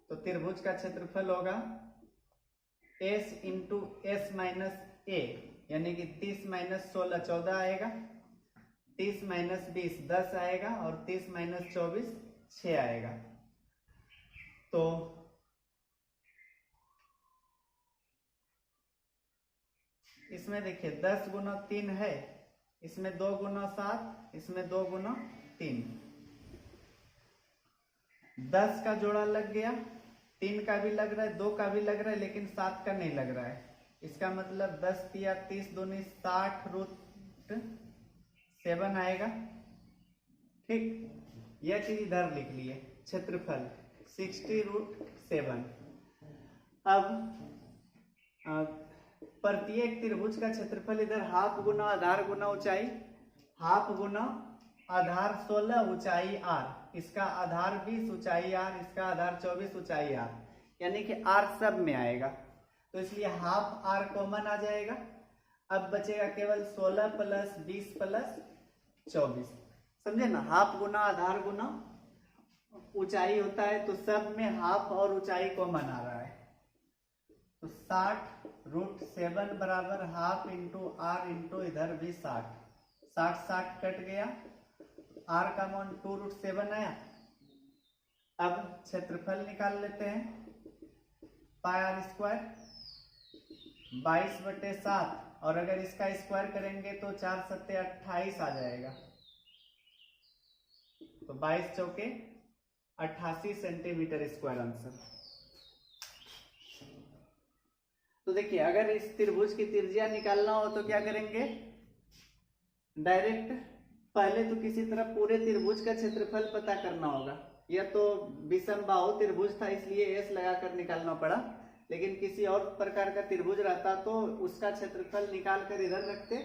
तो त्रिभुज का क्षेत्रफल होगा s इंटू एस माइनस ए, यानी कि 30 माइनस 16 14 आएगा, 30 माइनस 20 10 आएगा और 30 माइनस 24 6 आएगा। तो इसमें देखिए 10 गुना 3 है, इसमें 2 गुना 7, इसमें 2 गुना 3, 10 का जोड़ा लग गया, 3 का भी लग रहा है, 2 का भी लग रहा है, लेकिन 7 का नहीं लग रहा है। इसका मतलब 10 तिया 30 दूनी 60√7 आएगा। ठीक, यह चीज इधर लिख लिए, क्षेत्रफल 60√7। अब प्रत्येक त्रिभुज का क्षेत्रफल इधर हाफ गुना आधार गुना ऊंचाई, हाफ गुना आधार 16 ऊंचाई r, इसका आधार 20 ऊंचाई r, इसका आधार 24 ऊंचाई r, यानी कि r सब में आएगा। तो इसलिए हाफ r कॉमन आ जाएगा। अब बचेगा केवल 16 प्लस 20 प्लस 24, समझे ना? हाफ गुना आधार गुना ऊंचाई होता है, तो सब में हाफ और ऊंचाई कॉमन आ रहा है। तो 60√7 बराबर हाफ इंटू आर इंटू इधर भी 60, 60 कट गया, r का मान 2√7 आया। अब क्षेत्रफल निकाल लेते हैं, पाई r स्क्वायर 22/7, और अगर इसका स्क्वायर करेंगे तो 4 7 28 आ जाएगा। तो 22 चौके 88 सेंटीमीटर स्क्वायर आंसर। तो देखिए, अगर इस त्रिभुज की त्रिज्या निकालना हो तो क्या करेंगे? डायरेक्ट पहले तो किसी तरह पूरे त्रिभुज का क्षेत्रफल पता करना होगा। यह तो विषमबाहु त्रिभुज था, इसलिए एस लगाकर निकालना पड़ा, लेकिन किसी और प्रकार का त्रिभुज रहता तो उसका क्षेत्रफल निकाल कर इधर रखते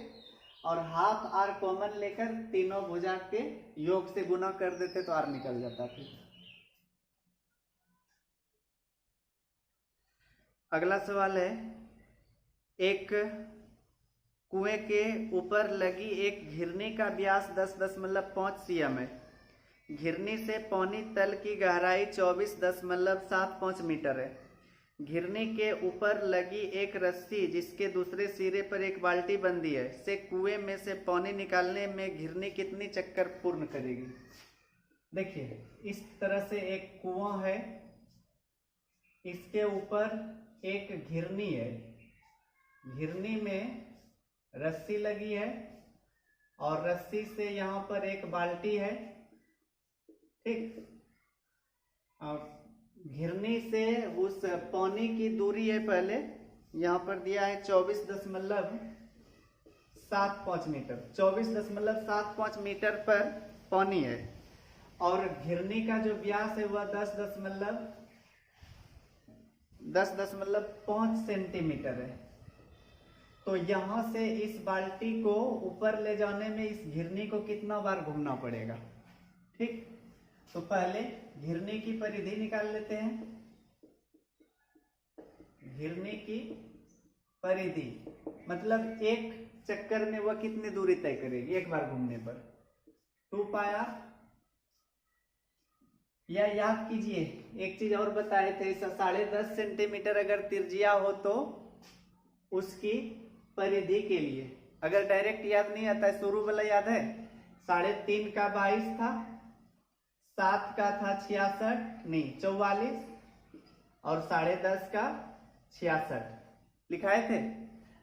और हाफ आर कॉमन लेकर तीनों भुजा के योग से गुना कर देते तो आर निकल जाता था। अगला सवाल है, एक कुएं के ऊपर लगी एक घिरनी का व्यास 10.5 cm है। घिरनी से पौनी तल की गहराई 24.75 मीटर है। घिरनी के ऊपर लगी एक रस्सी जिसके दूसरे सिरे पर एक बाल्टी बंधी है से कुएं में से पानी निकालने में घिरनी कितनी चक्कर पूर्ण करेगी? देखिए, इस तरह से एक कुआं है, इसके ऊपर एक घिरनी है, घिरनी में रस्सी लगी है और रस्सी से यहाँ पर एक बाल्टी है। ठीक, और घिरनी से उस पौनी की दूरी है, पहले यहाँ पर दिया है 24.75 मीटर, 24.75 मीटर पर पौनी है। और घिरनी का जो व्यास है वह 10.5 सेंटीमीटर है। तो यहाँ से इस बाल्टी को ऊपर ले जाने में इस घिरनी को कितना बार घूमना पड़ेगा? ठीक, तो पहले घिरनी की परिधि निकाल लेते हैं। घिरनी की परिधि मतलब एक चक्कर में वह कितनी दूरी तय करेगी एक बार घूमने पर? 2 पाया। या याद कीजिए, एक चीज और बताए थे, 10.5 सेंटीमीटर अगर त्रिज्या हो तो उसकी परिधि के लिए, अगर डायरेक्ट याद नहीं आता है, शुरू वाला याद है, 3.5 का 22 था, 7 का था 44 और 10.5 का 66 लिखाए थे।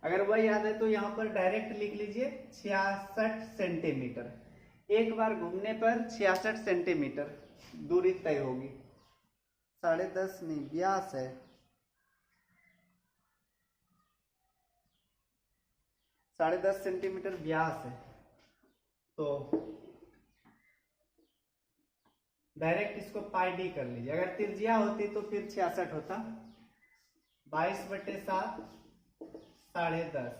अगर वह याद है तो यहाँ पर डायरेक्ट लिख लीजिए 66 सेंटीमीटर। एक बार घूमने पर 66 सेंटीमीटर दूरी तय होगी। 10.5 नहीं, व्यास है, 10.5 सेंटीमीटर व्यास है। तो डायरेक्ट इसको पाई डी कर लीजिए। अगर त्रिज्या होती तो फिर 66 होता। 22/7 10.5,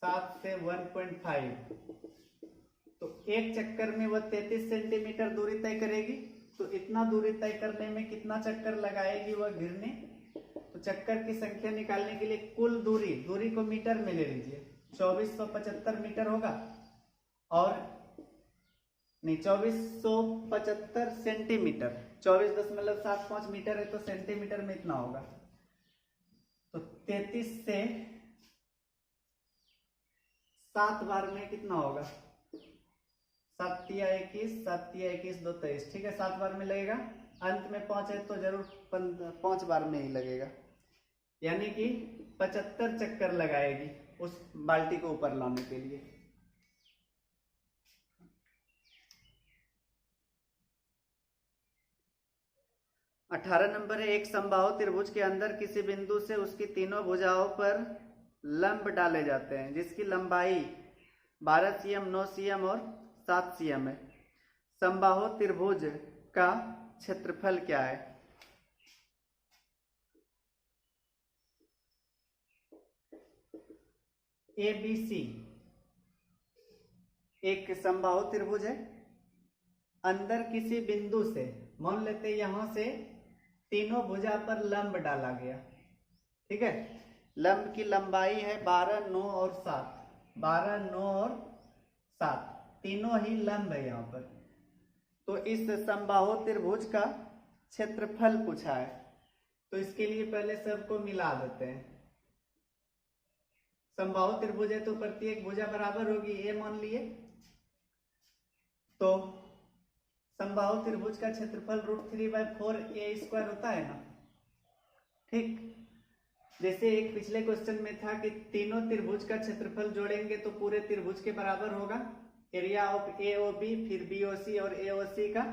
7 से 1.5, तो एक चक्कर में वह 33 सेंटीमीटर दूरी तय करेगी। तो इतना दूरी तय करने में कितना चक्कर लगाएगी वह घिरनी? तो चक्कर की संख्या निकालने के लिए कुल दूरी को मीटर में ले लीजिए। 2475 मीटर होगा, और नहीं 2475 सेंटीमीटर, 24.75 मीटर है तो सेंटीमीटर में इतना होगा। तो 33 से 7 बार में कितना होगा? 7 या 21, 7 या 21, 2 23, ठीक है, 7 बार में लगेगा। अंत में 5 है तो जरूर 5 बार में ही लगेगा, यानी कि 75 चक्कर लगाएगी उस बाल्टी को ऊपर लाने के लिए। अठारह नंबर है, एक समबाहु त्रिभुज के अंदर किसी बिंदु से उसकी तीनों भुजाओं पर लंब डाले जाते हैं जिसकी लंबाई 12 cm, 9 cm और 7 cm है। समबाहु त्रिभुज का क्षेत्रफल क्या है? ABC एक समबाहु त्रिभुज है, अंदर किसी बिंदु से, मान लेते यहां से तीनों भुजा पर लंब डाला गया, ठीक है। लंब की लंबाई है 12, 9 और 7, 12, 9 और 7, तीनों ही लंब है यहाँ पर। तो इस समबाहु त्रिभुज का क्षेत्रफल पूछा है, तो इसके लिए पहले सबको मिला देते हैं। समबाहु त्रिभुज है तो प्रत्येक भुजा बराबर होगी, ए मान लिए। तो समबाहु त्रिभुज का क्षेत्रफल √3/4a² होता है ना, ठीक। जैसे एक पिछले क्वेश्चन में था कि तीनों त्रिभुज का क्षेत्रफल जोड़ेंगे तो पूरे त्रिभुज के बराबर होगा, एरिया ऑफ AOB, फिर BOC और AOC का।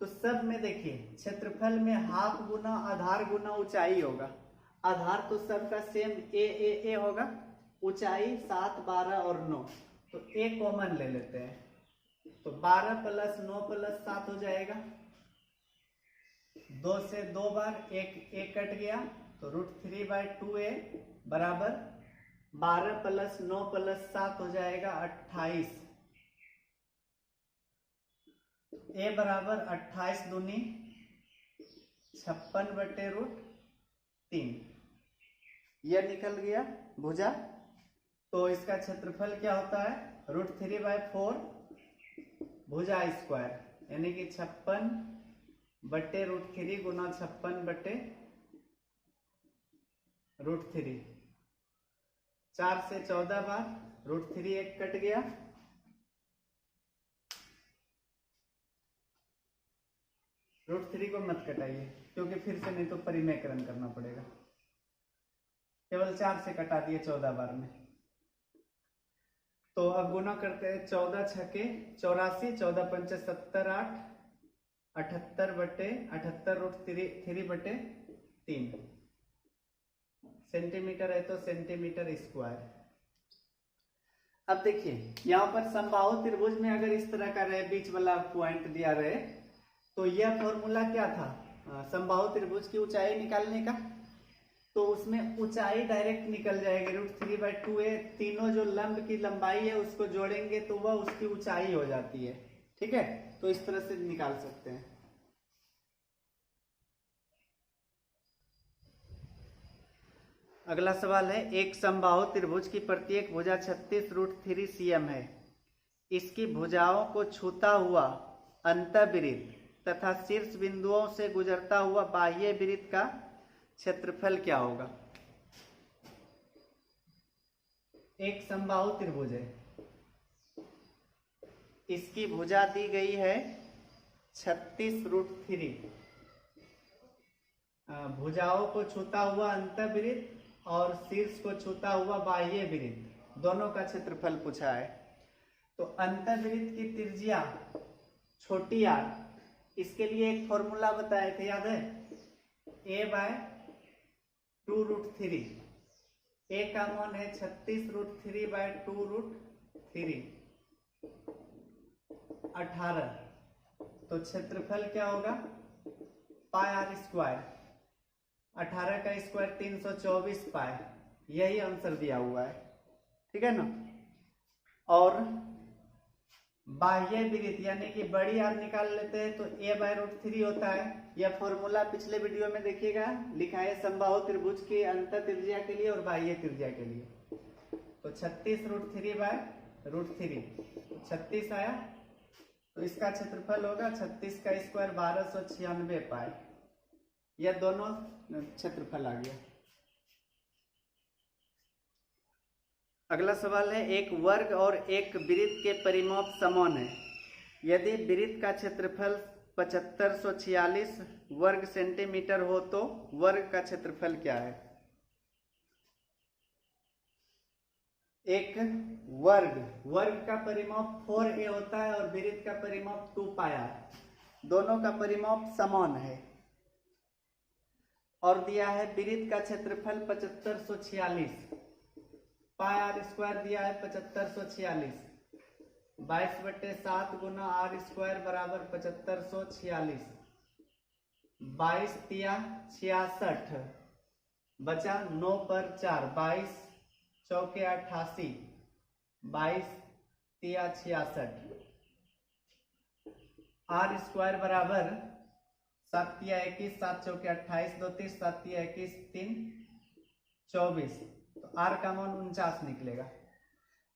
तो सब में देखिए क्षेत्रफल में हाफ गुना आधार गुना ऊंचाई होगा। आधार तो सबका सेम A होगा, ऊंचाई 7, 12 और 9, तो A कॉमन ले लेते हैं। तो 12 + 9 + 7 हो जाएगा, 2 से 2 बार एक कट गया, तो √3/2a बराबर 12 + 9 + 7 हो जाएगा 28। a बराबर 28 दूनी 56/√3, यह निकल गया भुजा। तो इसका क्षेत्रफल क्या होता है? √3/4 भुजा स्क्वायर, यानी कि 56/√3 गुना 56/√3, 4 से 14 बार, √3 एक कट गया, √3 को मत कटाइए क्योंकि फिर से नहीं तो परिमेयकरण करना पड़ेगा। केवल 4 से कटा दिए 14 बार में। तो अब गुना करते हैं, 14 × 6 = 84, 14 × 5 = 70, 8, 78/78√3 सेंटीमीटर है तो सेंटीमीटर स्क्वायर। अब देखिए यहाँ पर समबाहु त्रिभुज में अगर इस तरह का रहे, बीच वाला पॉइंट दिया रहे, तो यह फॉर्मूला क्या था समबाहु त्रिभुज की ऊंचाई निकालने का, तो उसमें ऊंचाई डायरेक्ट निकल जाएगी √3/2a। तीनों जो लंब की लंबाई है उसको जोड़ेंगे तो वह उसकी ऊंचाई हो जाती है। ठीक है, तो इस तरह से निकाल सकते हैं। अगला सवाल है, एक समबाहु त्रिभुज की प्रत्येक भुजा 36√3 cm है। इसकी भुजाओं को छूता हुआ अंतःवृत्त तथा शीर्ष बिंदुओं से गुजरता हुआ बाह्य वृत्त का क्षेत्रफल क्या होगा। एक समबाहु त्रिभुज है, इसकी भुजा दी गई है 36√3। भुजाओं को छूता हुआ अंतःवृत्त और शीर्ष को छूता हुआ बाह्य वृत्त दोनों का क्षेत्रफल पूछा है। तो अंतःवृत्त की त्रिज्या छोटी r, इसके लिए एक फॉर्मूला बताए थे, याद है, a/2√3। a का मान है 36√3/2√3 18। तो क्षेत्रफल क्या होगा πr²। 18 का स्क्वायर 324 पाई, यही आंसर दिया हुआ है। ठीक है ना। और बाह्य वृत्त यानी कि बड़ी आर निकाल लेते हैं तो a/√3 होता है। यह फॉर्मूला पिछले वीडियो में देखिएगा, लिखा है समबाहु त्रिभुज की अंतः त्रिज्या के लिए और बाह्य त्रिज्या के लिए। तो 36√3/√3 36 आया, तो इसका क्षेत्रफल होगा 36 का स्क्वायर 1296 पाई। यह दोनों क्षेत्रफल आ गया। अगला सवाल है, एक वर्ग और एक वृत्त के परिमाप समान है। यदि वृत्त का क्षेत्रफल 7546 वर्ग सेंटीमीटर हो तो वर्ग का क्षेत्रफल क्या है। एक वर्ग का परिमाप 4a होता है और वृत्त का परिमाप 2πr। दोनों का परिमाप समान है। और दिया है वृत्त का क्षेत्रफल 7546, πr² दिया है 7546, 22/7 गुना r² बराबर 7546, 22 तिया 66, बचा 9 पर 4, 22 चौके 88, 22 तिया 66, r² बराबर 7 तिया 21, 7 चौके 28, 2 30, 7 तिया 21, 3 24। तो r का मान 49 निकलेगा।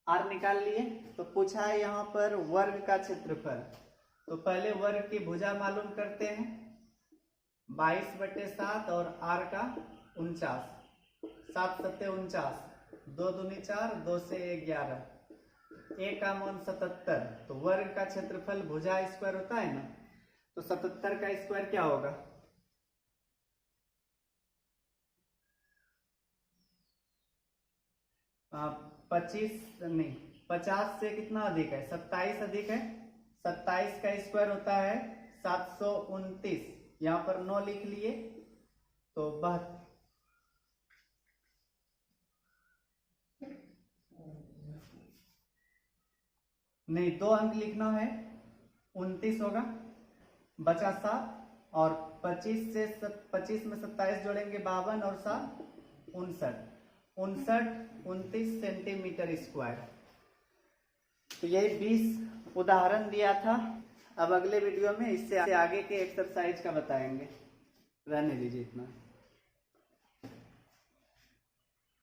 r निकाल लिए। तो पूछा है यहाँ पर वर्ग का क्षेत्रफल, तो पहले वर्ग की भुजा मालूम करते हैं, 22/7 और r का 49, 7 7 49, 2 दूनी 4, 2 से 11, a का मान 77। तो वर्ग का क्षेत्रफल भुजा स्क्वायर होता है ना, तो 77 का स्क्वायर क्या होगा, 50 से कितना अधिक है, 27 अधिक है। 27 का स्क्वायर होता है 729, यहाँ पर 9 लिख लिए तो 72, नहीं 2 अंक लिखना है, 29 होगा, बचा 7 और 25 से 25 में 27 जोड़ेंगे 52 और 7 59 सेंटीमीटर स्क्वायर। तो यही 20 उदाहरण दिया था। अब अगले वीडियो में इससे आगे के एक्सरसाइज का बताएंगे। रहने दीजिए इतना।